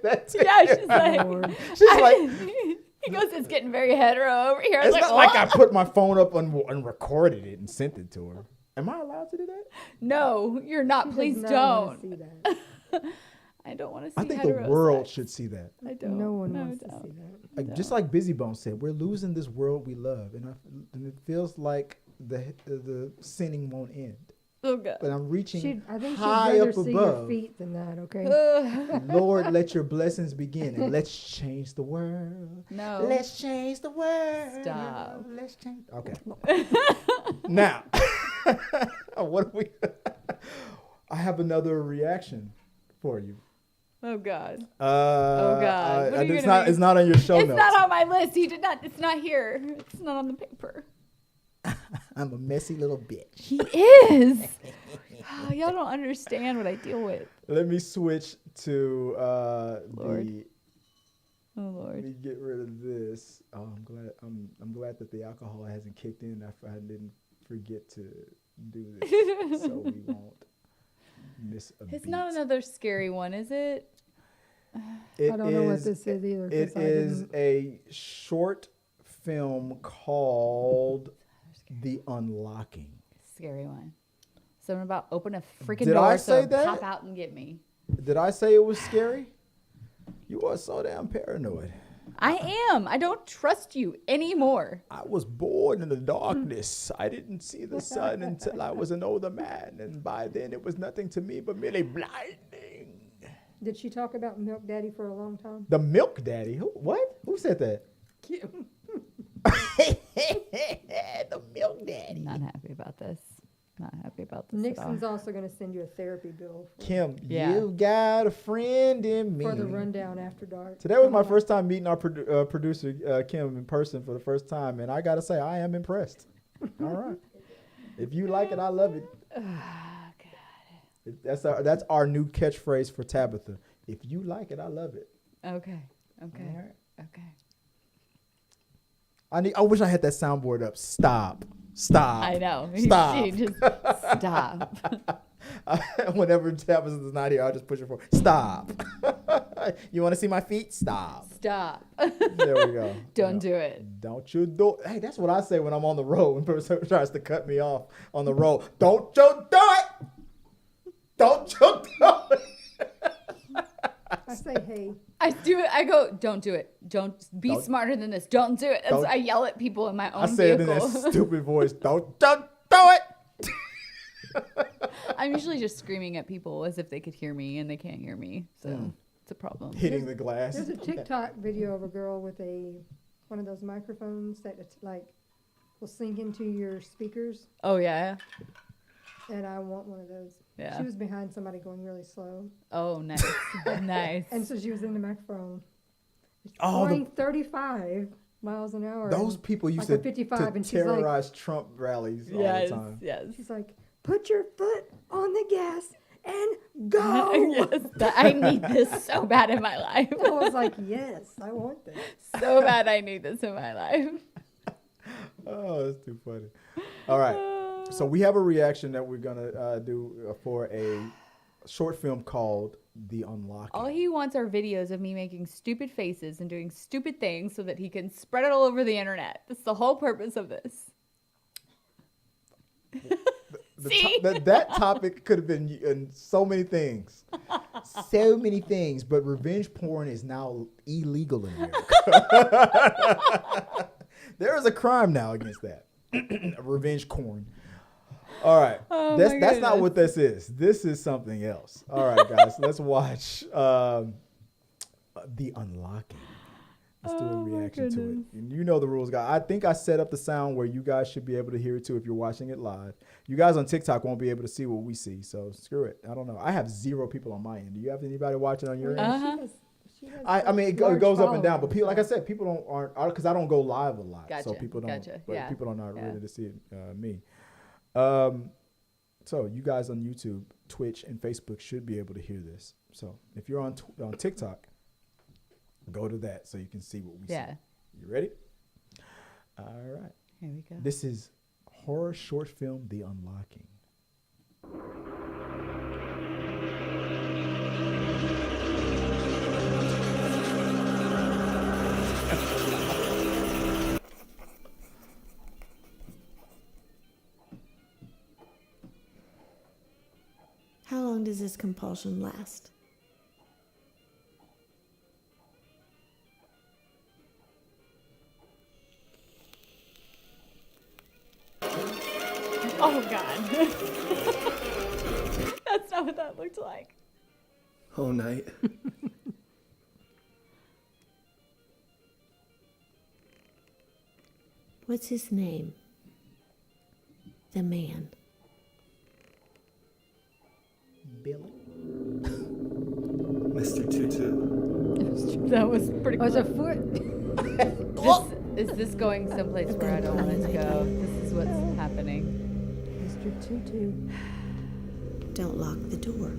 that. To Yeah, you. she's like, Lord. She's like, he goes, it's getting very hetero over here. I was it's like, not like "What?" I put my phone up and recorded it and sent it to her. Am I allowed to do that? No, you're not. Does Please not wanna don't. see that. I don't want to see I think heterosex. the world should see that. I don't. No one I wants to don't. see that. Like, just like Busy Bone said, we're losing this world we love, and it feels like the sinning won't end. Oh God. But I'm reaching I think she'd high rather up see your above. feet than that. Okay. Lord, let your blessings begin, and let's change the world. No. Let's change the world. Stop. Let's change. Okay. Now, what do we? I have another reaction for you. Oh God. Oh God. What are you it's gonna not. be? It's not on your show It's notes. not on my list. He did not. It's not here. It's not on the paper. I'm a messy little bitch. He is. Y'all don't understand what I deal with. Let me switch to Lord. Oh Let Lord. me get rid of this. Oh, I'm glad that the alcohol hasn't kicked in. I didn't forget to do this, so we won't miss a beat. It's not another scary one, is it? It I don't know what is- this is either. 'cause It I is didn't- a short film called The Unlocking. Scary one. Something about open a freaking Did door I so say that? pop out and get me. Did I say it was scary? You are so damn paranoid. I am. I don't trust you anymore. I was born in the darkness. I didn't see the sun until I was an older man, and by then it was nothing to me but merely blinding. Did she talk about Milk Daddy for a long time? The Milk Daddy? What? Who said that? Kim. The Milk Daddy. Not happy about this. Not happy about this Nixon's at all. also going to send you a therapy bill Kim, Yeah. you've got a friend in me. for the rundown after dark. Today was my first time meeting our producer, Kim, in person for the first time, and I got to say, I am impressed. All right. If you like it, I love it. That's our new catchphrase for Tabitha. If you like it, I love it. Okay. All right. Okay. I wish I had that soundboard up. Stop. I know. Stop. She just stop. Whenever Tabitha's not here, I'll just push her forward. Stop. You want to see my feet? Stop. Stop. There we go. Don't do it. Don't you do it. Hey, that's what I say when I'm on the road. When person tries to cut me off on the road. Don't you do it. Don't you do it. I say, hey. I do it. I go, don't do it. Don't be smarter than this. Don't do it. Don't- I yell at people in my own I say vehicle. it in that stupid voice. Don't you do it. I'm usually just screaming at people as if they could hear me, and they can't hear me. So it's a problem. Hitting the glass. There's a TikTok video of a girl with one of those microphones that it's like will sync into your speakers, Oh, yeah. and I want one of those. Yeah. She was behind somebody going really slow, Oh, nice. Nice. and so she was in the microphone. Oh, Going 35 miles an hour. Those and people used like to, a 55, to and she's like- terrorize Trump rallies all yes. the time. Yes. She's like, put your foot on the gas and go. Yes. I need this so bad in my life. I was like, yes, I want that. So bad I need this in my life. Oh, that's too funny. All right. So we have a reaction that we're going to do for a short film called The Unlocking. All he wants are videos of me making stupid faces and doing stupid things so that he can spread it all over the internet. That's the whole purpose of this. See? That topic could have been in so many things. So many things. But revenge porn is now illegal in America. There is a crime now against that. Revenge porn. All right. Oh, that's my not goodness. what this is. This is something else. All right, guys. Let's watch The Unlocking. Let's do a Oh, my reaction to it. goodness. And you know the rules, guys. I think I set up the sound where you guys should be able to hear it too if you're watching it live. You guys on TikTok won't be able to see what we see, so screw it. I don't know. I have 0 people on my end. Do you have anybody watching on your end? Uh-huh. She has I mean, it large goes up and down, following, but people, like I so- said, people aren't because I don't go live a lot, so Gotcha, people don't. gotcha, But yeah, people are not yeah. ready to see me. So you guys on YouTube, Twitch, and Facebook should be able to hear this. So if you're on TikTok, go to that so you can see what we Yeah. see. You ready? All right. Here we go. This is horror short film, The Unlocking. How long does this compulsion last? Oh, God. That's not what that looked like. Whole night. What's his name? The man. Billy. Mr. Tutu. That was pretty Oh, cool. it's a foot. Is this going someplace where I don't want it to go? This is what's happening. Mr. Tutu. Don't lock the door.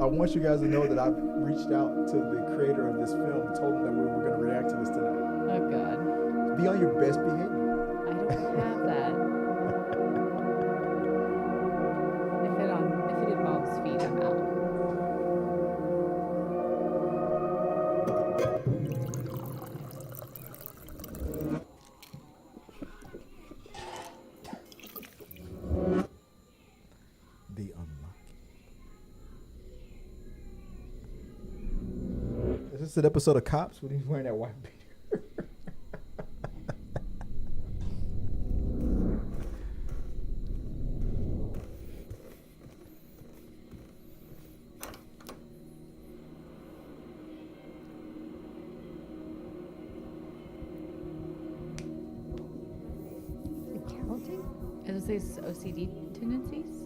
I want you guys to know that I've reached out to the creator of this film and told him that we were going to react to this tonight. Oh, God. Be on your best behavior. I don't have that. If it involves feet, I'm out. The Unlocking. Is this an episode of Cops when he's wearing that white beater? Is it counting? Does it say OCD tendencies?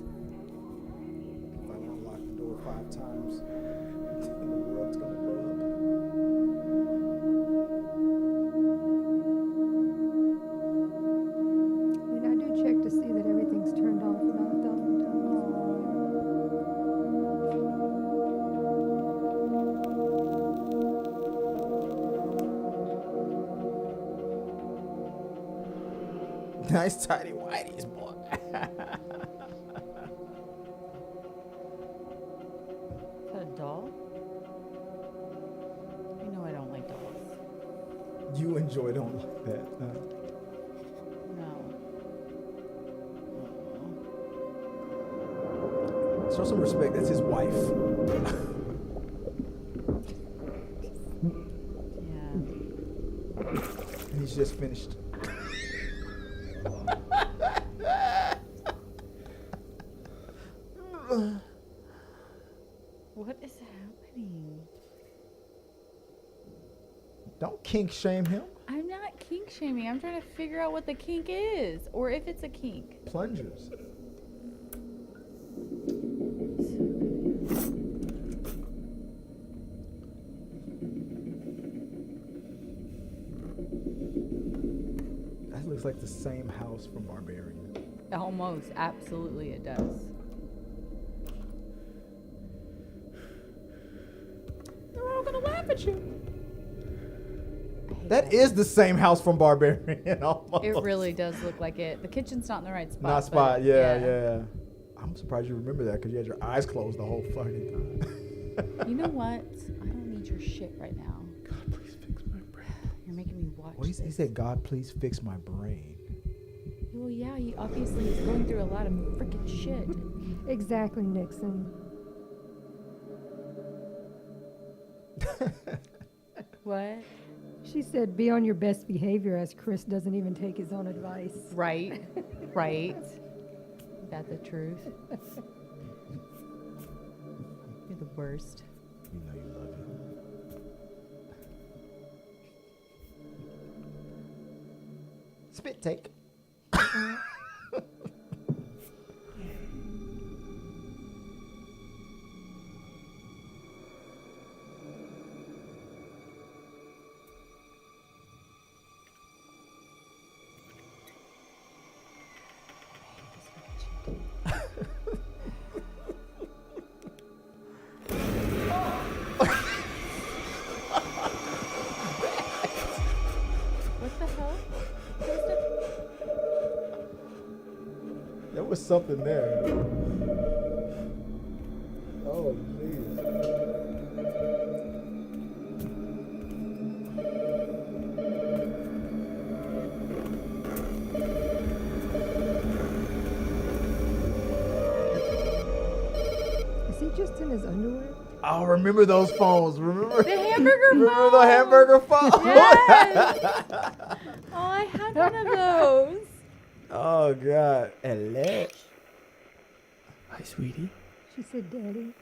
If I don't lock the door 5 times, the world's gonna blow Nice tidy whities, boy. Is that a doll? You know I don't like dolls. You enjoy don't like that. No. Show some respect. That's his wife. Yeah. And he's just finished. What is happening? Don't kink shame him. I'm not kink shaming. I'm trying to figure out what the kink is, or if it's a kink. Plungers. That looks like the same house from Barbarian. Almost, absolutely, it does. They're all gonna laugh at you. That is the same house from Barbarian. Almost. It really does look like it. The kitchen's not in the right spot. Not spot. but Yeah. I'm surprised you remember that because you had your eyes closed the whole fucking time. You know what? I don't need your shit right now. God, please fix my brain. You're making me watch. Well, he this. said, God, please fix my brain. Well, yeah. He obviously is going through a lot of freaking shit. Exactly, Nixon. What? She said, be on your best behavior as Chris doesn't even take his own advice. Right. Right. Is that the truth? You're the worst. You know you love it. Spit take. What the hell? There was something there. Oh, jeez. Is he just in his underwear? Oh, remember those phones. Remember The hamburger remember phone. the hamburger phone? Yes. Oh, I had one of those. Oh, God. Hello. Hi, sweetie. She said, Daddy.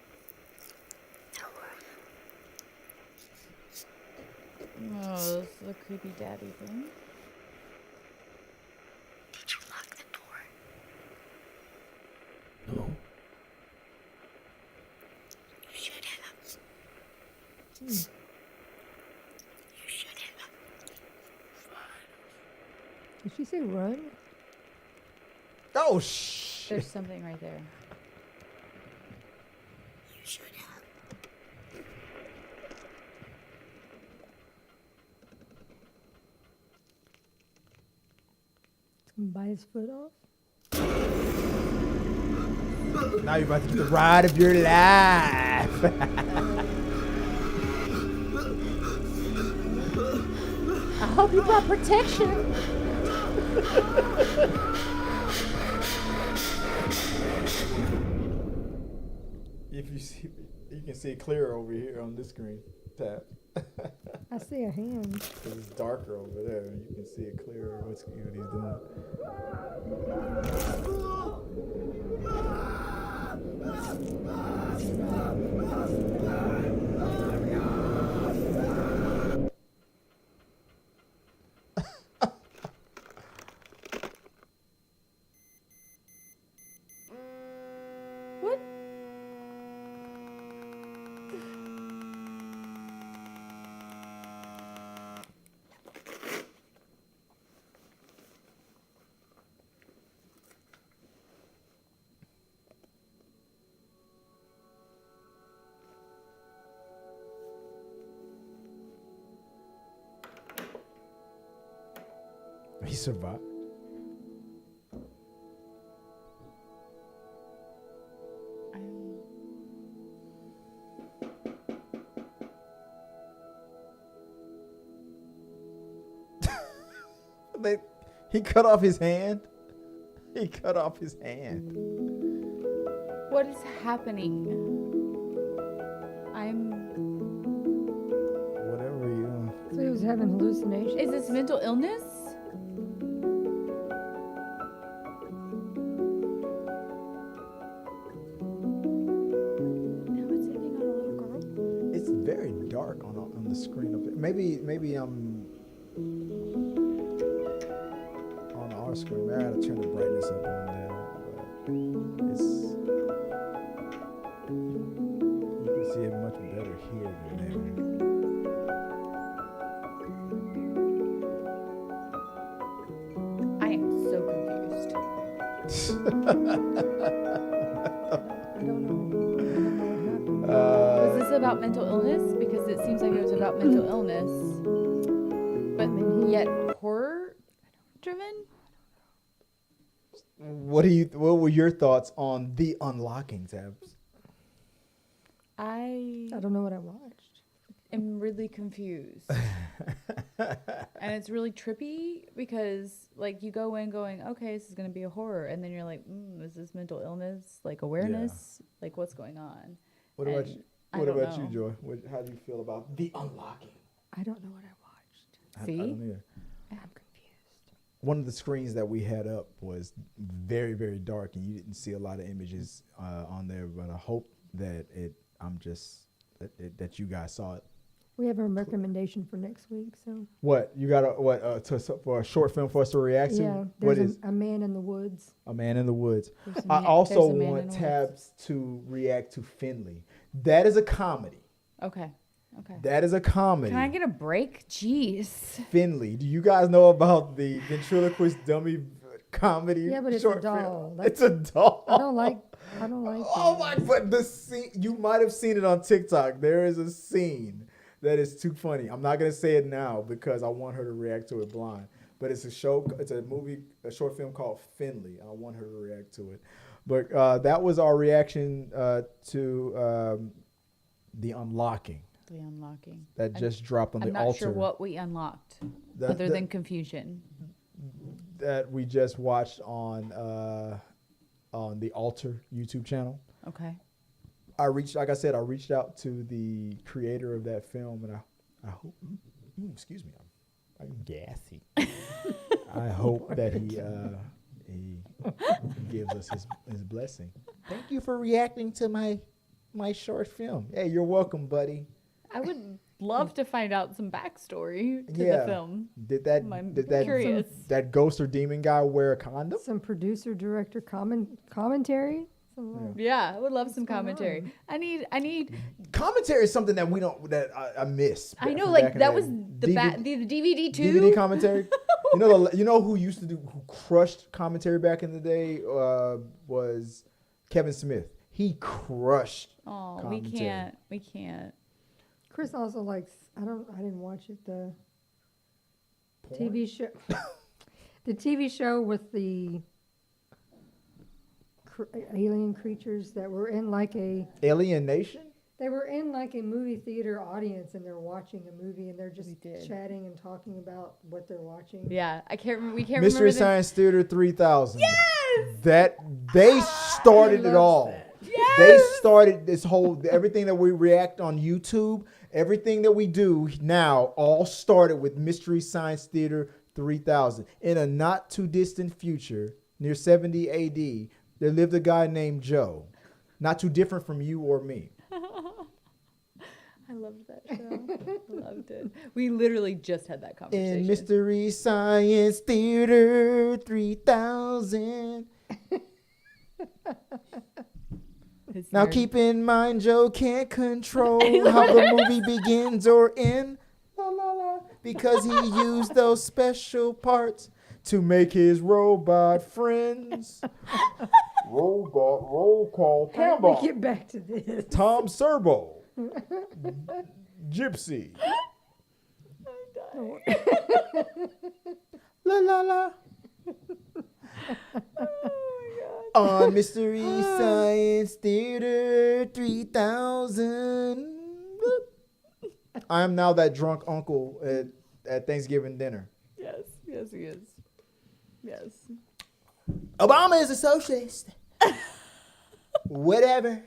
Oh, this is a creepy daddy thing. Did you lock the door? No. You should have. You should have. Did she say run? Oh, shit. There's something right there. You should have. Gonna bite his foot off? Now you're about to get the ride of your life. I hope you brought protection. If you see, you can see it clearer over here on this screen tab. I see a hand. Because it's darker over there. You can see it clearer what he's doing. What? He survived. He cut off his hand. He cut off his hand. What is happening? Whatever you. So he was having hallucinations. Is this mental illness? Now it's hitting on a little girl. It's very dark on the screen up there. Maybe I'm on our screen. I gotta turn the brightness up on there. But it's you can see it much better here than I am so confused. I don't know. I don't know what happened. there. Was this about mental illness? Because it seems like it was about mental illness, but yet horror driven. What were your thoughts on the unlocking, Tabs? I I don't know what I watched. am really confused. And it's really trippy because like you go in going, okay, this is going to be a horror. And then you're like, is this mental illness? Like awareness? Like what's going on? What about And you? I What don't about you, know. Joy? How do you feel about the unlocking? I don't know what I watched. I See? don't either. I'm confused. One of the screens that we had up was very, very dark, and you didn't see a lot of images on there. But I hope that that you guys saw it. We have a recommendation for next week, so What you got? For a short film for us to react to? yeah. What There's is a man in the woods. A Man in the Woods? There's a I man- also there's a man in want the Tabs to react to Finley. That is a comedy. Okay. Okay. That is a comedy. Can I get a break? Jeez. Finley. Do you guys know about the ventriloquist dummy comedy? Yeah, but it's a short film? doll. It's a doll. I don't like. Oh my! But the scene, you might have seen it on TikTok. There is a scene that is too funny. I'm not gonna say it now because I want her to react to it blind. But it's a show. It's a movie, a short film called Finley. I want her to react to it. But that was our reaction to the unlocking The unlocking. that just dropped on I'm the not altar. sure what we unlocked That- other that- than confusion. that we just watched on the Altar YouTube channel. Okay. Like I said, I reached out to the creator of that film, and I hope. Excuse me, I'm gassy. I hope that he gives us his blessing. Thank you for reacting to my short film. Hey, you're welcome, buddy. I would love to find out some backstory to Yeah. the film. Did I'm that curious. that ghost or demon guy wear a condom? Some producer director commentary. Some, Yeah, I would love some going commentary. on? I need. Commentary is something that I miss. I know, from like back in that the was day. the DVD too. DVD commentary. You know who crushed commentary back in the day was Kevin Smith. He crushed. Oh, commentary. we can't. Chris also likes. I didn't watch it. The Porn? TV show. The TV show with the alien creatures that were in like a. Alienation. They were in like a movie theater audience and they're watching a movie and they're just We did. chatting and talking about what they're watching. Yeah, I can't remember. We can't Mystery remember. Science Theater 3000. Yes. That they started it loves all. that. Yes. They started this whole everything that we react on YouTube, everything that we do now all started with Mystery Science Theater 3000. In a not too distant future, near 70 AD, there lived a guy named Joe, not too different from you or me. I loved that show. Loved it. We literally just had that conversation. In Mystery Science Theater 3000. His Now nerd- keep in mind, Joe can't control how the movie begins or ends. La, la, la, because he used those special parts to make his robot friends. Robot roll call. How do we get back to this? Tom Serbo. Gypsy. La la la. On Mystery Science Theater 3000. I am now that drunk uncle at Thanksgiving dinner. Yes, he is. Yes. Obama is a socialist. Whatever.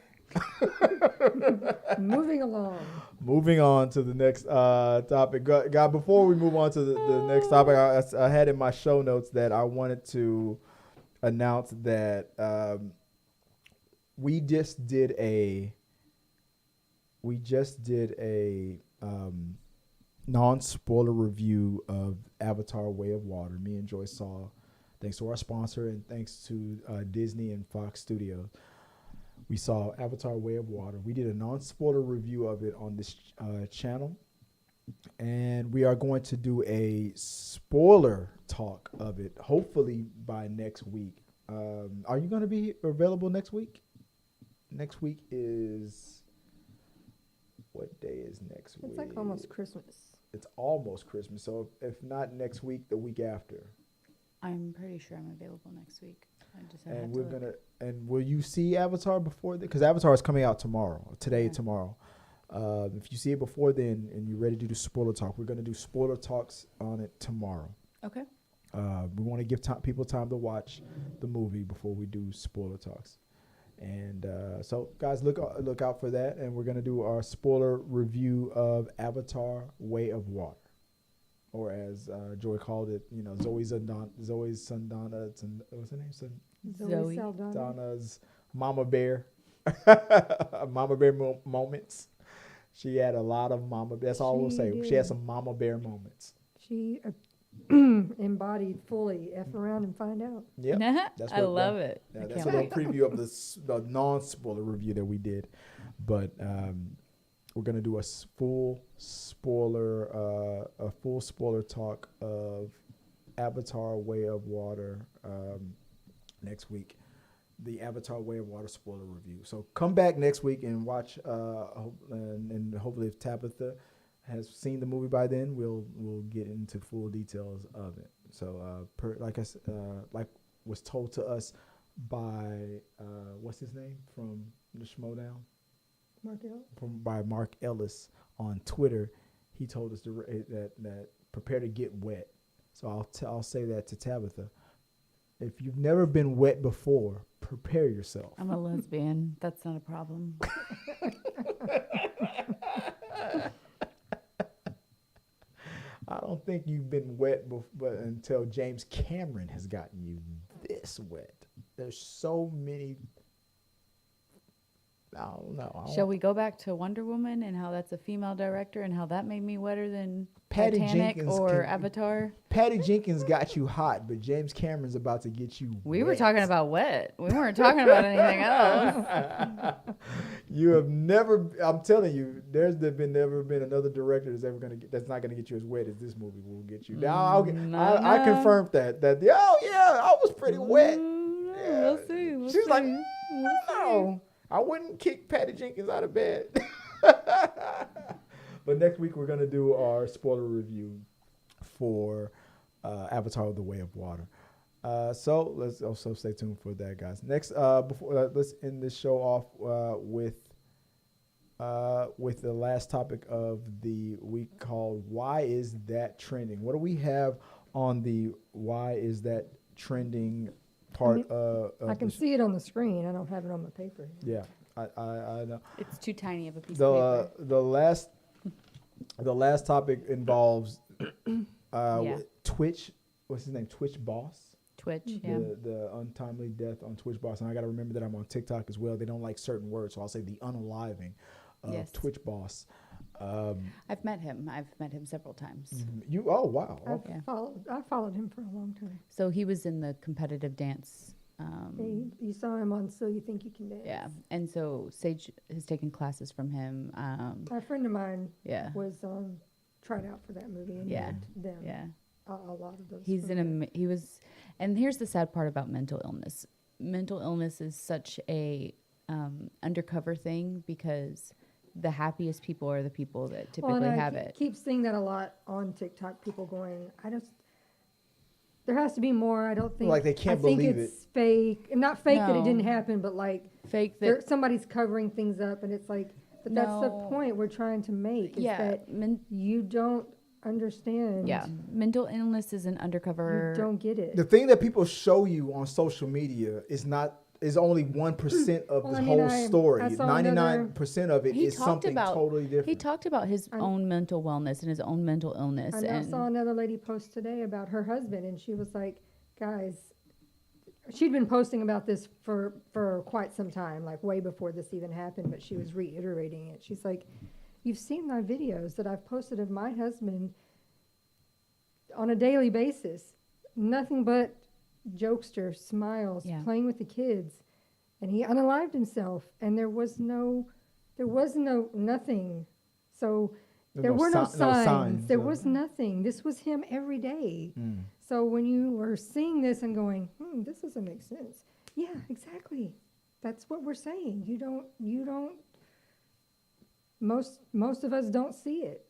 Moving along. Moving on to the next topic. God, before we move on to the next topic, I had in my show notes that I wanted to announce that we just did a non-spoiler review of Avatar: Way of Water. Me and Joyce saw, thanks to our sponsor and thanks to Disney and Fox Studios. We saw Avatar: Way of Water. We did a non-spoiler review of it on this channel. And we are going to do a spoiler talk of it, hopefully by next week. Are you going to be available next week? Next week is... What day is next week? It's like almost Christmas. It's almost Christmas. So if not next week, the week after. I'm pretty sure I'm available next week. I just have And to we're look. gonna. And will you see Avatar before that? Because Avatar is coming out tomorrow. Tomorrow. If you see it before then and you're ready to do spoiler talk, we're gonna do spoiler talks on it tomorrow. Okay. We want to give people time to watch the movie before we do spoiler talks. And so, guys, look out for that. And we're gonna do our spoiler review of Avatar: Way of Water, or as Joy called it, Zoe's Saldana. What's her name? Zoe. Saldana. Donna's Mama Bear. Mama Bear moments. She had a lot of Mama Bear. That's all we'll She say. did. She had some Mama Bear moments. She embodied fully F around and find out. Yep. That's I what- love it. Yeah, I that's can't a wait. little preview of the non-spoiler review that we did. But we're going to do a full spoiler talk of Avatar: Way of Water next week. The Avatar: Way of Water spoiler review. So come back next week and watch, and hopefully if Tabitha has seen the movie by then, we'll get into full details of it. So like was told to us by what's his name from the Schmodown? Mark it up. By Mark Ellis on Twitter. He told us that prepare to get wet. So I'll say that to Tabitha. If you've never been wet before, prepare yourself. I'm a lesbian. That's not a problem. I don't think you've been wet but until James Cameron has gotten you this wet. There's so many. I don't know. Shall we go back to Wonder Woman and how that's a female director and how that made me wetter than Patty Titanic Jenkins or can- Avatar? Patty Jenkins got you hot, but James Cameron's about to get you We were wet. talking about wet. We weren't talking about anything else. You have never. I'm telling you, never been another director that's not gonna get you as wet as this movie will get you. Now I confirmed that. I was pretty wet. Yeah. We'll see. We'll She was like, see. no, I wouldn't kick Patty Jenkins out of bed. But next week we're gonna do our spoiler review for Avatar: The Way of Water. So let's also stay tuned for that, guys. Next, let's end this show off with the last topic of the week called "Why Is That Trending?" What do we have on the "Why Is That Trending" part? I can see it on the screen. I don't have it on my paper. Yeah, I know. It's too tiny of a piece of paper. The last topic involves Yeah. Twitch. What's his name? Twitch boss. Twitch, yeah. The untimely death on Twitch boss, and I got to remember that I'm on TikTok as well. They don't like certain words, so I'll say the unaliving of Yes. Twitch boss. I've met him. I've met him several times. Oh wow. I've Okay. followed him for a long time. So he was in the competitive dance. You saw him on So You Think You Can Dance. Yeah, and so Sage has taken classes from him. A friend of mine Yeah, was tried out for that movie and Yeah. met them. yeah. A lot of those. He's from he was, and here's the sad part about mental illness. Mental illness is such a undercover thing because the happiest people are the people that typically and I have it. keep seeing that a lot on TikTok. People going, there has to be more. I don't think. Like they can't I think believe it's fake. And not fake that it No. didn't happen, but like Fake that. somebody's covering things up, and it's like, but that's the No. point we're trying to make. Is Yeah, that you don't understand. Yeah, mental illness is an You undercover. don't get it. The thing that people show you on social media is only 1% of Well, the I mean, whole story. I saw another- 99% of it He is talked something about totally different. He talked about his own mental wellness and his own mental illness. I saw another lady post today about her husband, and she was like, guys, she'd been posting about this for quite some time, like way before this even happened, but she was reiterating it. She's like, you've seen my videos that I've posted of my husband on a daily basis. Nothing but jokester, smiles, Yeah. playing with the kids. And he unalived himself, and there was nothing. So there were no signs. There was nothing. This was him every day. So when you were seeing this and going, this doesn't make sense. Yeah, exactly. That's what we're saying. You don't, most of us don't see it.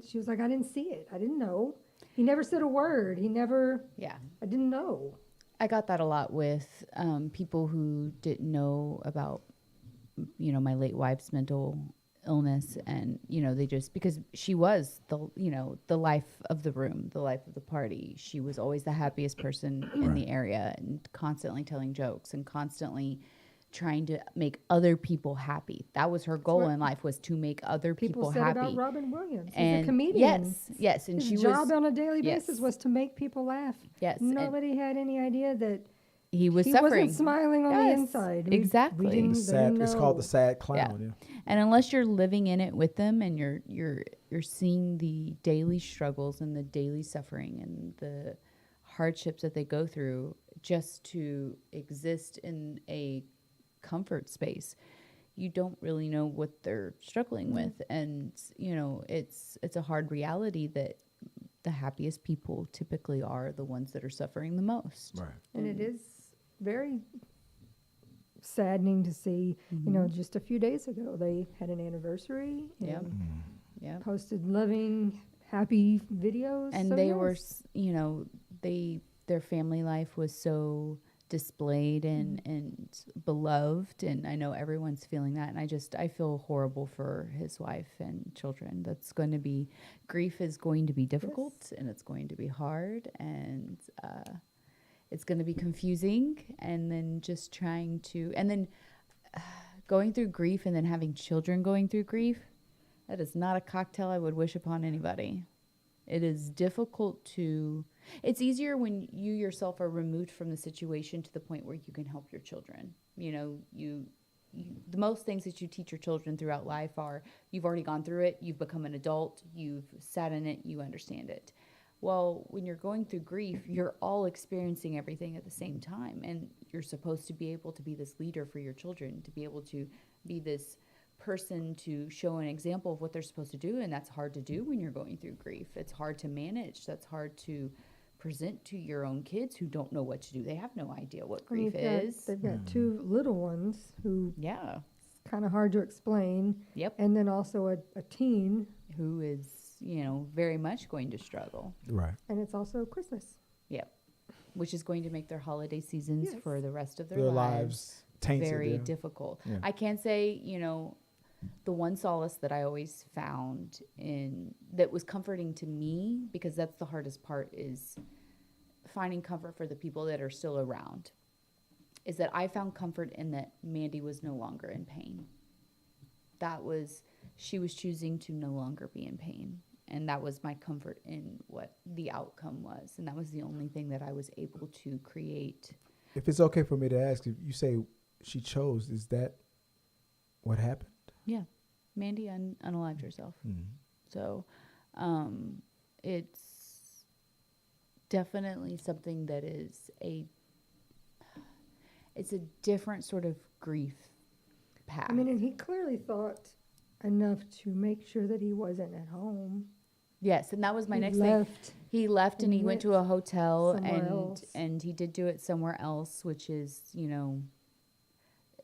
She was like, I didn't see it. I didn't know. He never said a word. Yeah. I didn't know. I got that a lot with people who didn't know about, my late wife's mental illness, and they just, because she was the life of the room, the life of the party. She was always the happiest person in the area, and constantly telling jokes and constantly trying to make other people happy. That was her goal in life, was to make other people said happy. about Robin Williams. He's And a comedian. yes, and His she job was on a daily yes. basis was to make people laugh. Yes, and Nobody had any idea that he was he suffering. wasn't smiling on the Yes, inside. exactly. We didn't, they didn't It's called know. the sad clown. Yeah. And unless you're living in it with them, and you're seeing the daily struggles and the daily suffering and the hardships that they go through just to exist in a comfort space, you don't really know what they're struggling with. And it's a hard reality that the happiest people typically are the ones that are suffering the most. Right. And it is very saddening to see, just a few days ago, they had an anniversary Yep. and Yep. posted loving, happy videos. And So, they were, yes. their family life was so displayed and beloved, and I know everyone's feeling that, and I feel horrible for his wife and children. Grief is going to be difficult, and it's going to be hard, and it's going to be confusing, and then just going through grief, and then having children going through grief. That is not a cocktail I would wish upon anybody. It is difficult it's easier when you yourself are removed from the situation to the point where you can help your children. The most things that you teach your children throughout life are, you've already gone through it, you've become an adult, you've sat in it, you understand it. Well, when you're going through grief, you're all experiencing everything at the same time, and you're supposed to be able to be this leader for your children, to be able to be this person to show an example of what they're supposed to do, and that's hard to do when you're going through grief. It's hard to manage. That's hard to present to your own kids who don't know what to do. They have no idea what grief is. They've got two little ones who Yeah. it's kind of hard to explain. Yep. And then also a teen, Who is, very much going to struggle. Right. and it's also Christmas. Yep. Which is going to make their holiday seasons Yes. for the rest of their Their lives lives tainted. very yeah. difficult. Yeah. I can say, the one solace that I always found that was comforting to me, because that's the hardest part, is finding comfort for the people that are still around, is that I found comfort in that Mandy was no longer in pain. She was choosing to no longer be in pain. And that was my comfort in what the outcome was. And that was the only thing that I was able to create. If it's okay for me to ask, if you say she chose, is that what happened? Yeah. Mandy unalived herself. So it's definitely something that is it's a different sort of grief path. I mean, and he clearly thought enough to make sure that he wasn't at home. Yes, and that was my He next thing. left He left and he went to a hotel, somewhere else. and he did do it somewhere else, which is,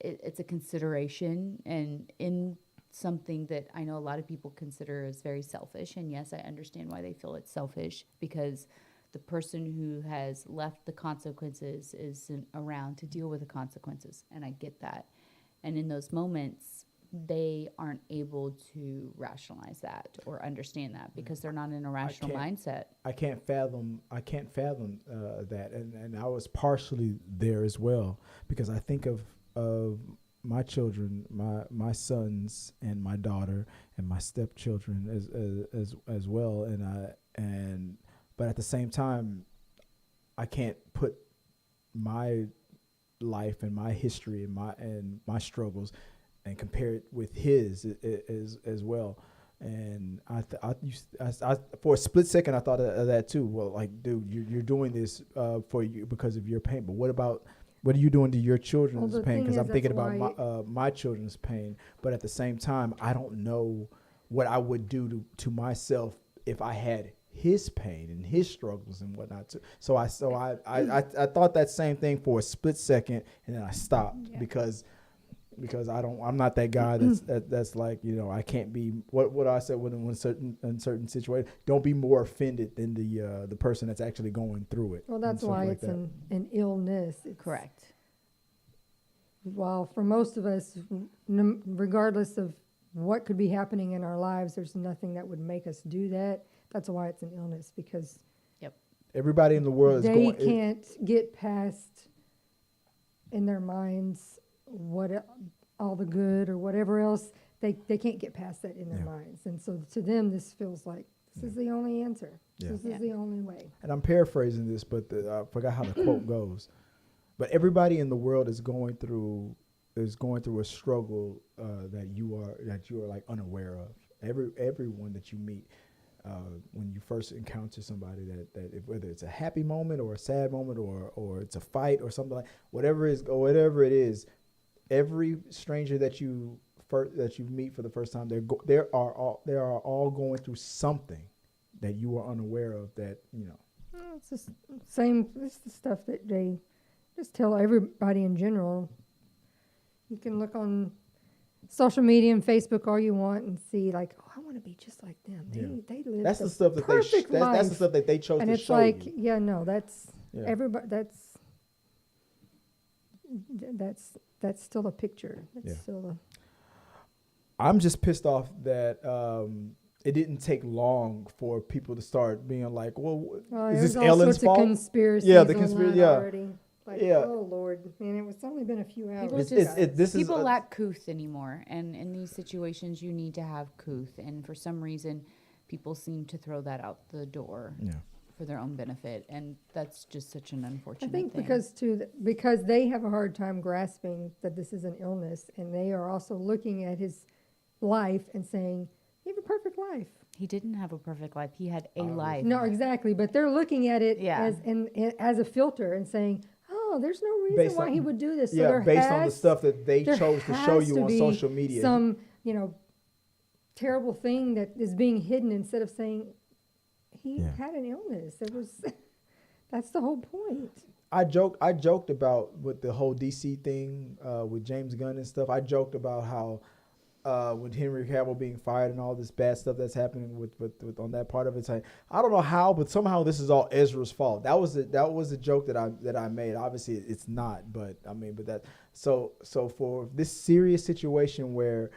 it's a consideration, and in something that I know a lot of people consider as very selfish. And yes, I understand why they feel it's selfish, because the person who has left the consequences isn't around to deal with the consequences, and I get that. And in those moments, they aren't able to rationalize that or understand that because they're not in a rational mindset. I can't fathom that, and I was partially there as well, because I think of my children, my sons and my daughter and my stepchildren as well, but at the same time, I can't put my life and my history and my struggles and compare it with his as well. And I for a split second I thought of that too. Well, like, dude, you're doing this for you because of your pain, but what are you doing to your children's pain? Because I'm thinking about my children's pain, but at the same time, I don't know what I would do to myself if I had his pain and his struggles and whatnot too. So I thought that same thing for a split second, and then I stopped because I'm not that guy that's like, I can't be what I said in certain situation. Don't be more offended than the person that's actually going through it. Well, that's why it's an illness. Correct. While for most of us, regardless of what could be happening in our lives, there's nothing that would make us do that. That's why it's an illness, because everybody in the world they can't get past in their minds all the good or whatever else. They can't get past that in their minds, and so to them this feels like this is the only answer. This is the only way. And I'm paraphrasing this, but I forgot how the quote goes. But everybody in the world is going through a struggle that you are like unaware of. Everyone that you meet. When you first encounter somebody that whether it's a happy moment or a sad moment or it's a fight or something, like whatever it is, every stranger that you meet for the first time, they are all going through something that you are unaware of. It's the same. It's the stuff that they just tell everybody in general. You can look on social media and Facebook all you want and see, like, oh, I want to be just like them. They live that's the stuff that's the stuff that they chose and to it's show like, you. That's everybody. That's still a picture. That's still I'm just pissed off that it didn't take long for people to start being like, well, is this Ellen's fault? Conspiracies the conspiracy. already. Like, oh Lord, man, it's only been a few hours. People lack couth anymore, and in these situations, you need to have couth. And for some reason, people seem to throw that out the door for their own benefit, and that's just such an unfortunate thing. I think because they have a hard time grasping that this is an illness, and they are also looking at his life and saying, "You have a perfect life." He didn't have a perfect life. He had a life. No, exactly. But they're looking at it as a filter and saying, oh, there's no reason why he would do this. So based on the stuff that they chose to show you on social media. Some, terrible thing that is being hidden instead of saying he had an illness. That's the whole point. I joked about with the whole DC thing with James Gunn and stuff. I joked about how with Henry Cavill being fired and all this bad stuff that's happening with on that part of it. I don't know how, but somehow this is all Ezra's fault. That was a joke that I made. Obviously, it's not, but that. So for this serious situation where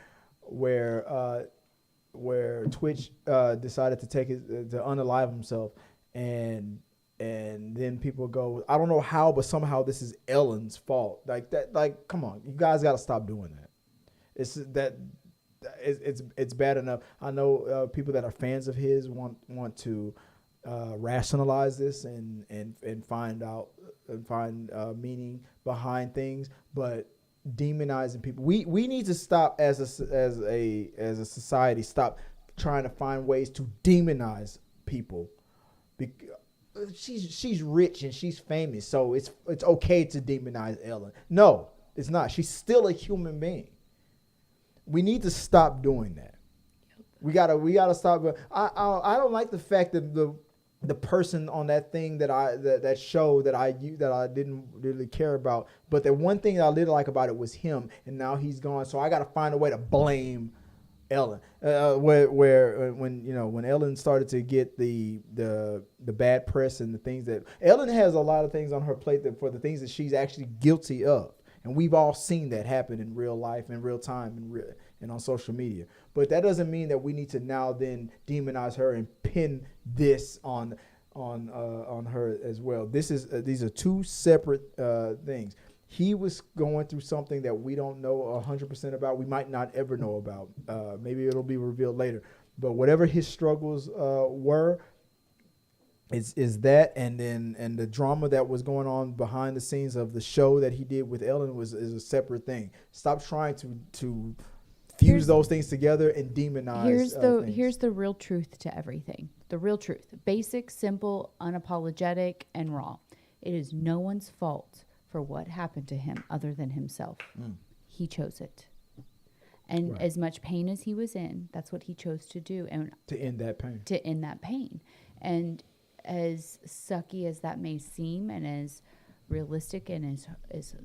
Twitch decided to to unalive himself, and then people go, I don't know how, but somehow this is Ellen's fault. Like that. Like, come on, you guys got to stop doing that. It's bad enough. I know people that are fans of his want to rationalize this and find meaning behind things, but demonizing people. We need to stop as a society. Stop trying to find ways to demonize people. She's rich and she's famous, so it's okay to demonize Ellen. No, it's not. She's still a human being. We need to stop doing that. We gotta stop. I don't like the fact that the person on that thing that show that I didn't really care about. But the one thing that I did like about it was him, and now he's gone. So I gotta find a way to blame Ellen. When Ellen started to get the bad press and the things that Ellen has a lot of things on her plate for the things that she's actually guilty of. And we've all seen that happen in real life, in real time, and on social media. But that doesn't mean that we need to now then demonize her and pin this on her as well. These are two separate things. He was going through something that we don't know 100% about. We might not ever know about. Maybe it'll be revealed later. But whatever his struggles were, is that, and the drama that was going on behind the scenes of the show that he did with Ellen is a separate thing. Stop trying to fuse those things together and demonize. Here's the real truth to everything. The real truth, basic, simple, unapologetic, and raw. It is no one's fault for what happened to him other than himself. He chose it. And as much pain as he was in, that's what he chose to do. And to end that pain. And as sucky as that may seem, and as realistic and as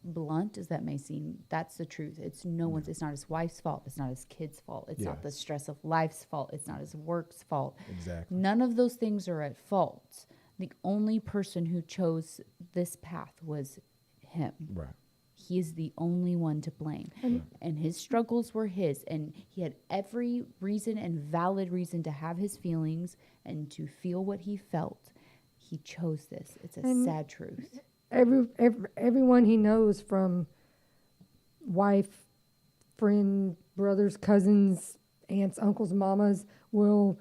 blunt as that may seem, that's the truth. It's not his wife's fault. It's not his kid's fault. It's not the stress of life's fault. It's not his work's fault. Exactly. None of those things are at fault. The only person who chose this path was him. Right. He is the only one to blame. And his struggles were his. And he had every reason and valid reason to have his feelings and to feel what he felt. He chose this. It's a sad truth. Everyone he knows, from wife, friend, brothers, cousins, aunts, uncles, mamas, will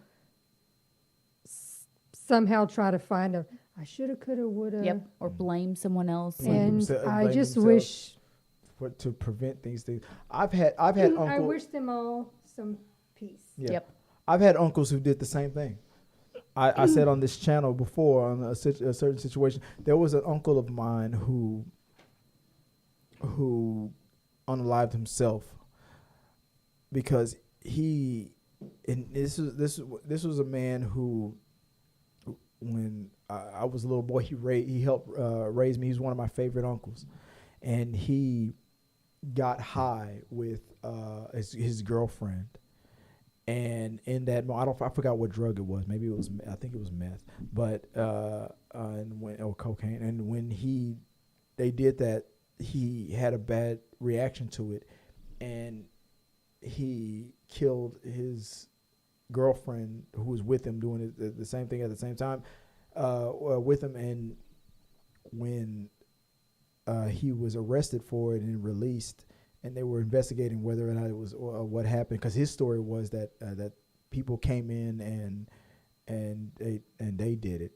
somehow try to find I shoulda, coulda, woulda. Yep. Or blame someone else. And I just wish to prevent these things. I've had uncles. I wish them all some peace. Yeah. Yep. I've had uncles who did the same thing. I said on this channel before, on a certain situation, there was an uncle of mine who unalived himself because this was a man who, when I was a little boy, he helped raise me. He's one of my favorite uncles, and he got high with his girlfriend. And in that moment, I forgot what drug it was. Maybe I think it was meth, but or cocaine. And when they did that, he had a bad reaction to it, and he killed his girlfriend who was with him doing the same thing at the same time with him. And when he was arrested for it and released, and they were investigating whether or not it was what happened, because his story was that people came in and they did it.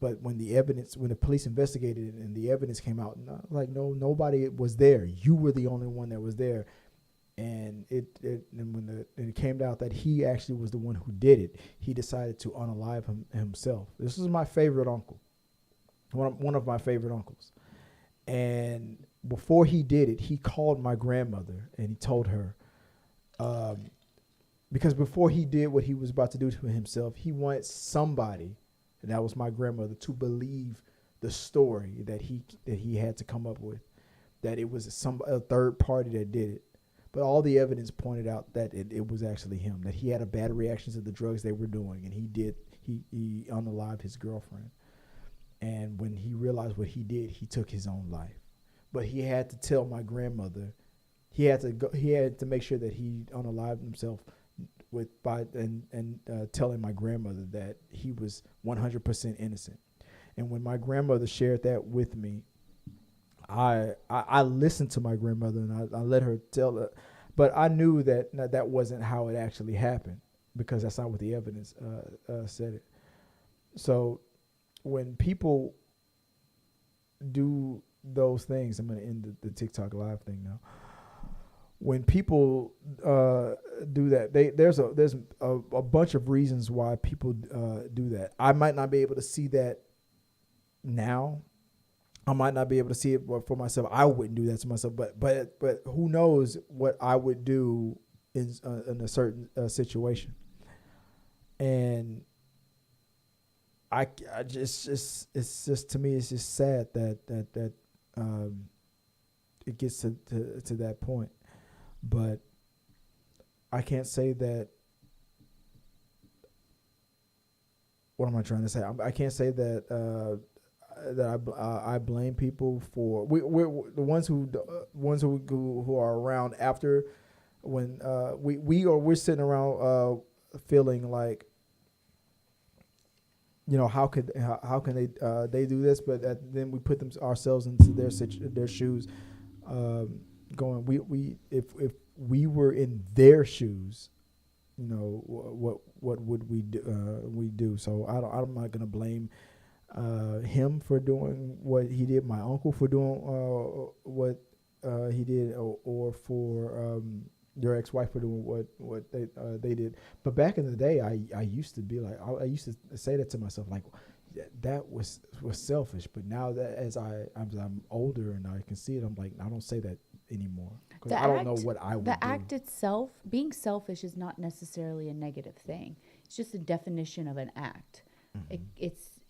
But when the police investigated it and the evidence came out, nobody was there. You were the only one that was there. And when it came out that he actually was the one who did it, he decided to unalive himself. This was my favorite uncle, one of my favorite uncles. And before he did it, he called my grandmother and he told her, because before he did what he was about to do to himself, he wanted somebody, and that was my grandmother, to believe the story that he had to come up with, that it was a third party that did it. But all the evidence pointed out that it was actually him, that he had a bad reaction to the drugs they were doing, and he unalived his girlfriend. And when he realized what he did, he took his own life. But he had to tell my grandmother, he had to make sure that he unalived himself telling my grandmother that he was 100% innocent. And when my grandmother shared that with me, I listened to my grandmother and I let her tell her, but I knew that wasn't how it actually happened, because that's not what the evidence said it. So when people do those things, I'm going to end the TikTok live thing now. When people do that, there's a bunch of reasons why people do that. I might not be able to see that now. I might not be able to see it for myself. I wouldn't do that to myself, but who knows what I would do in a certain situation. And it's just to me, it's just sad that it gets to that point. But I can't say that. What am I trying to say? I can't say that I blame people for we're the ones who are around after when we're sitting around feeling like, how can they do this, but then we put ourselves into their shoes, going if we were in their shoes, what would we do? So I'm not gonna blame him for doing what he did, my uncle for doing what he did, or for your ex-wife for doing what they did. But back in the day, I used to be like, I used to say that to myself, like, that was selfish. But now that as I'm older and I can see it, I'm like, I don't say that anymore, because I don't know what I would do. The act itself, being selfish, is not necessarily a negative thing. It's just a definition of an act. Mm-hmm.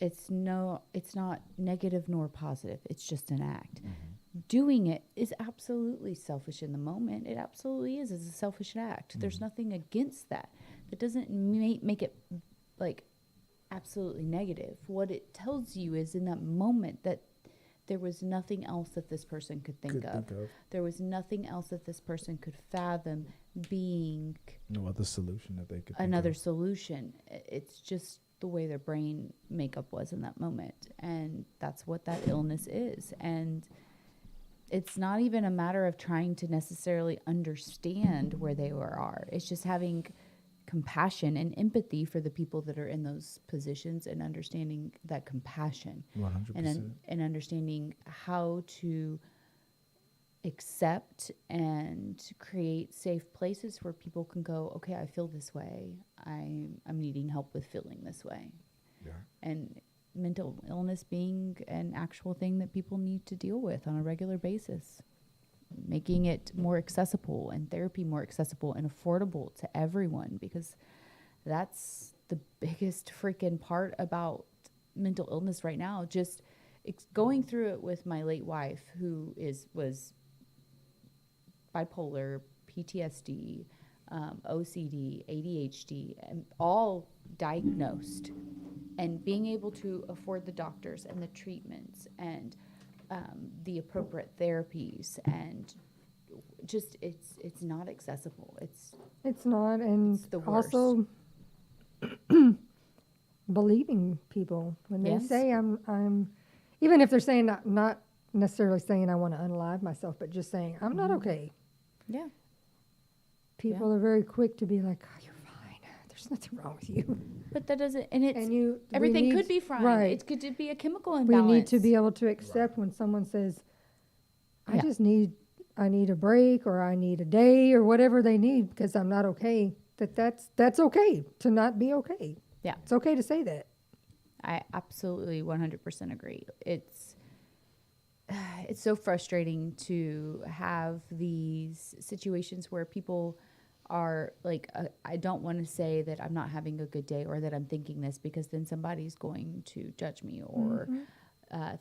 It's not negative nor positive. It's just an act. Mm-hmm. Doing it is absolutely selfish in the moment. It absolutely is. It's a selfish act. Mm-hmm. There's nothing against that. That doesn't make it like absolutely negative. What it tells you is in that moment that there was nothing else that this person could think of. There was nothing else that this person could fathom being. No other solution that they could another solution. It's just the way their brain makeup was in that moment. And that's what that illness is. And it's not even a matter of trying to necessarily understand where they are. It's just having compassion and empathy for the people that are in those positions, and understanding that compassion 100%. And understanding how to accept and create safe places where people can go, okay, I feel this way. I'm needing help with feeling this way. Yeah. And mental illness being an actual thing that people need to deal with on a regular basis. Making it more accessible and therapy more accessible and affordable to everyone, because that's the biggest freaking part about mental illness right now. Just going through it with my late wife, who was bipolar, PTSD, OCD, ADHD, and all diagnosed, and being able to afford the doctors and the treatments and the appropriate therapies, and just it's not accessible. It's not, and it's the worst. Also believing people when they Yes. say I'm even if they're saying not necessarily saying I want to unalive myself, but just saying I'm not okay. Yeah. People are very quick to be like, oh, you're fine. There's nothing wrong with you. But that doesn't, and it's And we everything need- could be fine. right. It could be a chemical We imbalance. need to be able to accept when someone says, I need a break, or I need a day, or whatever they need because I'm not okay. That's okay to not be okay. Yeah. It's okay to say that. I absolutely 100% agree. It's so frustrating to have these situations where people are like, I don't want to say that I'm not having a good day or that I'm thinking this, because then somebody's going to judge me or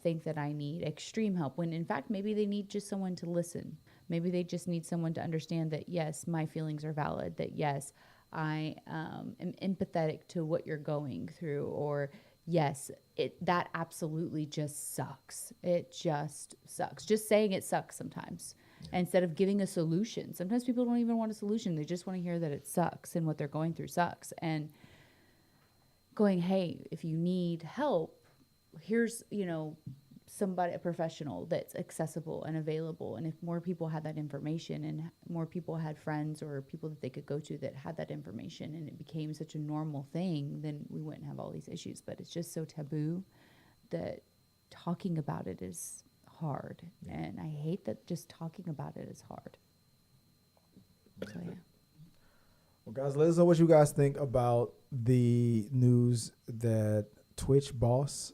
think that I need extreme help, when in fact maybe they need just someone to listen. Maybe they just need someone to understand that, yes, my feelings are valid, that yes, I am empathetic to what you're going through, or yes, that absolutely just sucks. It just sucks. Just saying it sucks sometimes. Instead of giving a solution. Sometimes people don't even want a solution. They just want to hear that it sucks and what they're going through sucks. And going, hey, if you need help, here's, somebody, a professional that's accessible and available. And if more people had that information, and more people had friends or people that they could go to that had that information, and it became such a normal thing, then we wouldn't have all these issues. But it's just so taboo that talking about it is hard. Yeah. And I hate that just talking about it is hard. So, yeah. Well, guys, let us know what you guys think about the news that Twitch boss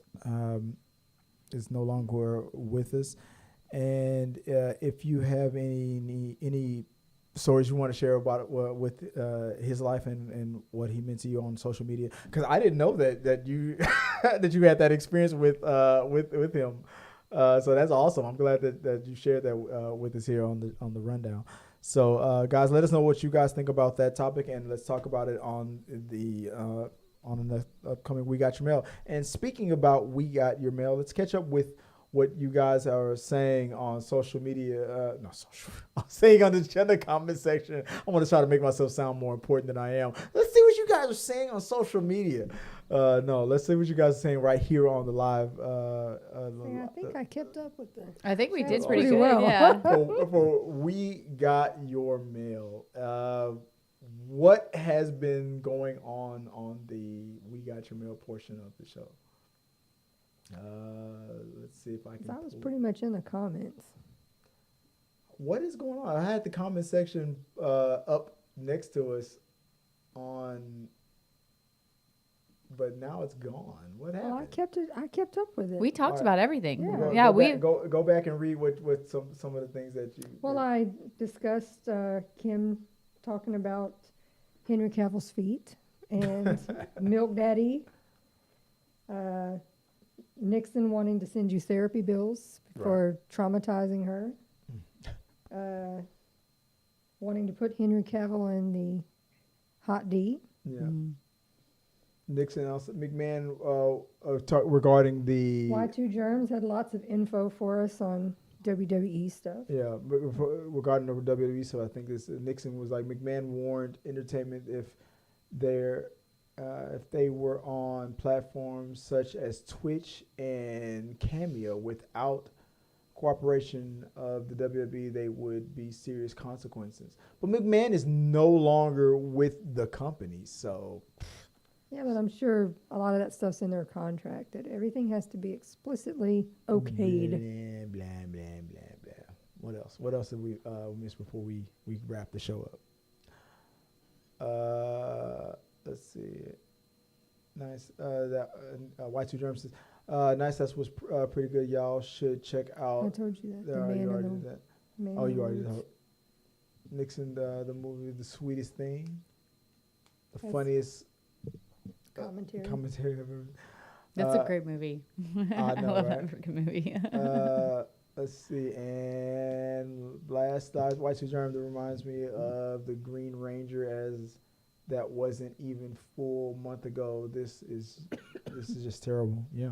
is no longer with us. And if you have any stories you want to share about it, with his life and what he meant to you on social media, because I didn't know that you that you had that experience with him. So that's awesome. I'm glad that you shared that with us here on the rundown. So guys, let us know what you guys think about that topic, and let's talk about it on the on the upcoming We Got Your Mail. And speaking about We Got Your Mail, let's catch up with what you guys are saying on social media. I'm saying on the comment section. I want to try to make myself sound more important than I am. Let's see what you guys are saying on social media. Let's see what you guys are saying right here on the live. I think I kept up with that. I think we did Sounds pretty pretty good. well. Yeah. for We Got Your Mail. What has been going on the We Got Your Mail portion of the show? Let's see if I can. I was pull- pretty much in the comments. What is going on? I had the comment section up next to us but now it's gone. What happened? Well, I kept up with it. We talked All right. about everything. Yeah. Go back and read what some of the things that you. Well, I discussed Kim talking about Henry Cavill's feet and Milk Daddy, Nixon wanting to send you therapy bills for traumatizing her, wanting to put Henry Cavill in the hot D. Yeah. Mm. Nixon also McMahon regarding the Y2 Germs had lots of info for us on WWE stuff. Yeah, but regarding the WWE, so I think this Nixon was like McMahon warned entertainment if they were on platforms such as Twitch and Cameo without cooperation of the WWE, they would be serious consequences. But McMahon is no longer with the company, so. Yeah, but I'm sure a lot of that stuff's in their contract, that everything has to be explicitly okayed. Blah, blah, blah, blah, blah. What else? What else did we miss before we wrap the show up? Let's see. Nice. That Y2 Germs says, nice. That was pretty good. Y'all should check out. I told you that. You already did that. Man Oh, in you the already did. Woods. Nixon, the movie, The Sweetest Thing. The That's funniest commentary. ever. That's a great movie. I know, love right? that freaking movie. Let's see, and last Y2 Germ that reminds me of the Green Ranger, as that wasn't even full month ago. This is just terrible. Yeah.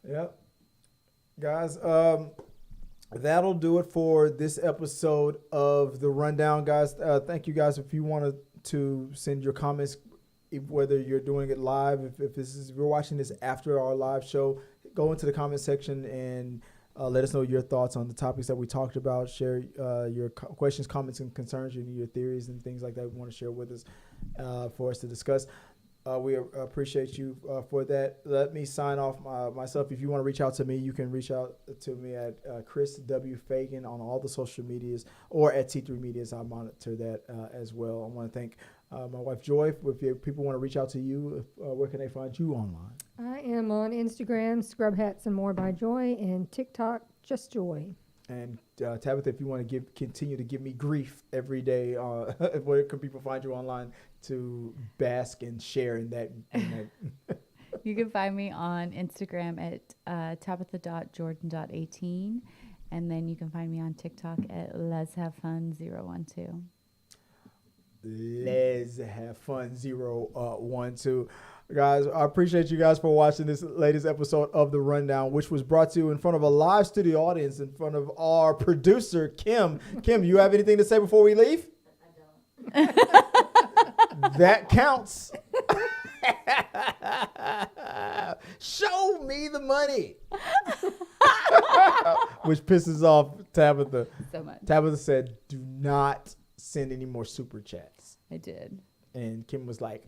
Yep. Guys, that'll do it for this episode of The Rundown, guys. Thank you guys. If you wanted to send your comments, whether you're doing it live, if you're watching this after our live show, go into the comment section and let us know your thoughts on the topics that we talked about. Share your questions, comments, and concerns, your theories and things like that we want to share with us for us to discuss. We appreciate you for that. Let me sign off myself. If you want to reach out to me, you can reach out to me at Chris W. Fagan on all the social medias, or at T3 Medias. I monitor that as well. I want to thank my wife, Joy. If people want to reach out to you, where can they find you online? I am on Instagram, Scrub Hats and More by Joy, and TikTok, Just Joy. And Tabitha, if you want to continue to give me grief every day, where can people find you online to bask and share in that? You can find me on Instagram at tabitha.jordan.18. And then you can find me on TikTok at Let's Have Fun 012. Let's Have Fun 012. Guys, I appreciate you guys for watching this latest episode of The Rundown, which was brought to you in front of a live studio audience, in front of our producer, Kim. Kim, you have anything to say before we leave? I don't. That counts. Show me the money. Which pisses off Tabitha. So much. Tabitha said, do not send any more super chats. I did. And Kim was like,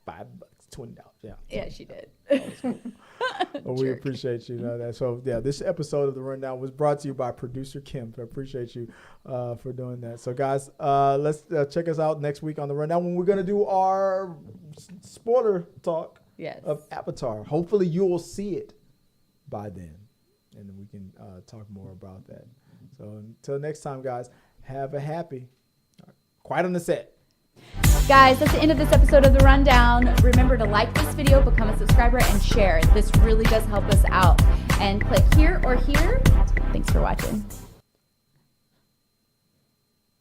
$5, $20. Yeah. Yeah, she did. Well, we appreciate you. That. So, yeah, this episode of The Rundown was brought to you by producer Kim. I appreciate you for doing that. So, guys, let's check us out next week on The Rundown when we're going to do our spoiler talk of Avatar. Hopefully, you will see it by then, and then we can talk more about that. So, until next time, guys, have a happy, quiet on the set. Guys, that's the end of this episode of The Rundown. Remember to like this video, become a subscriber, and share. This really does help us out. And click here or here. Thanks for watching.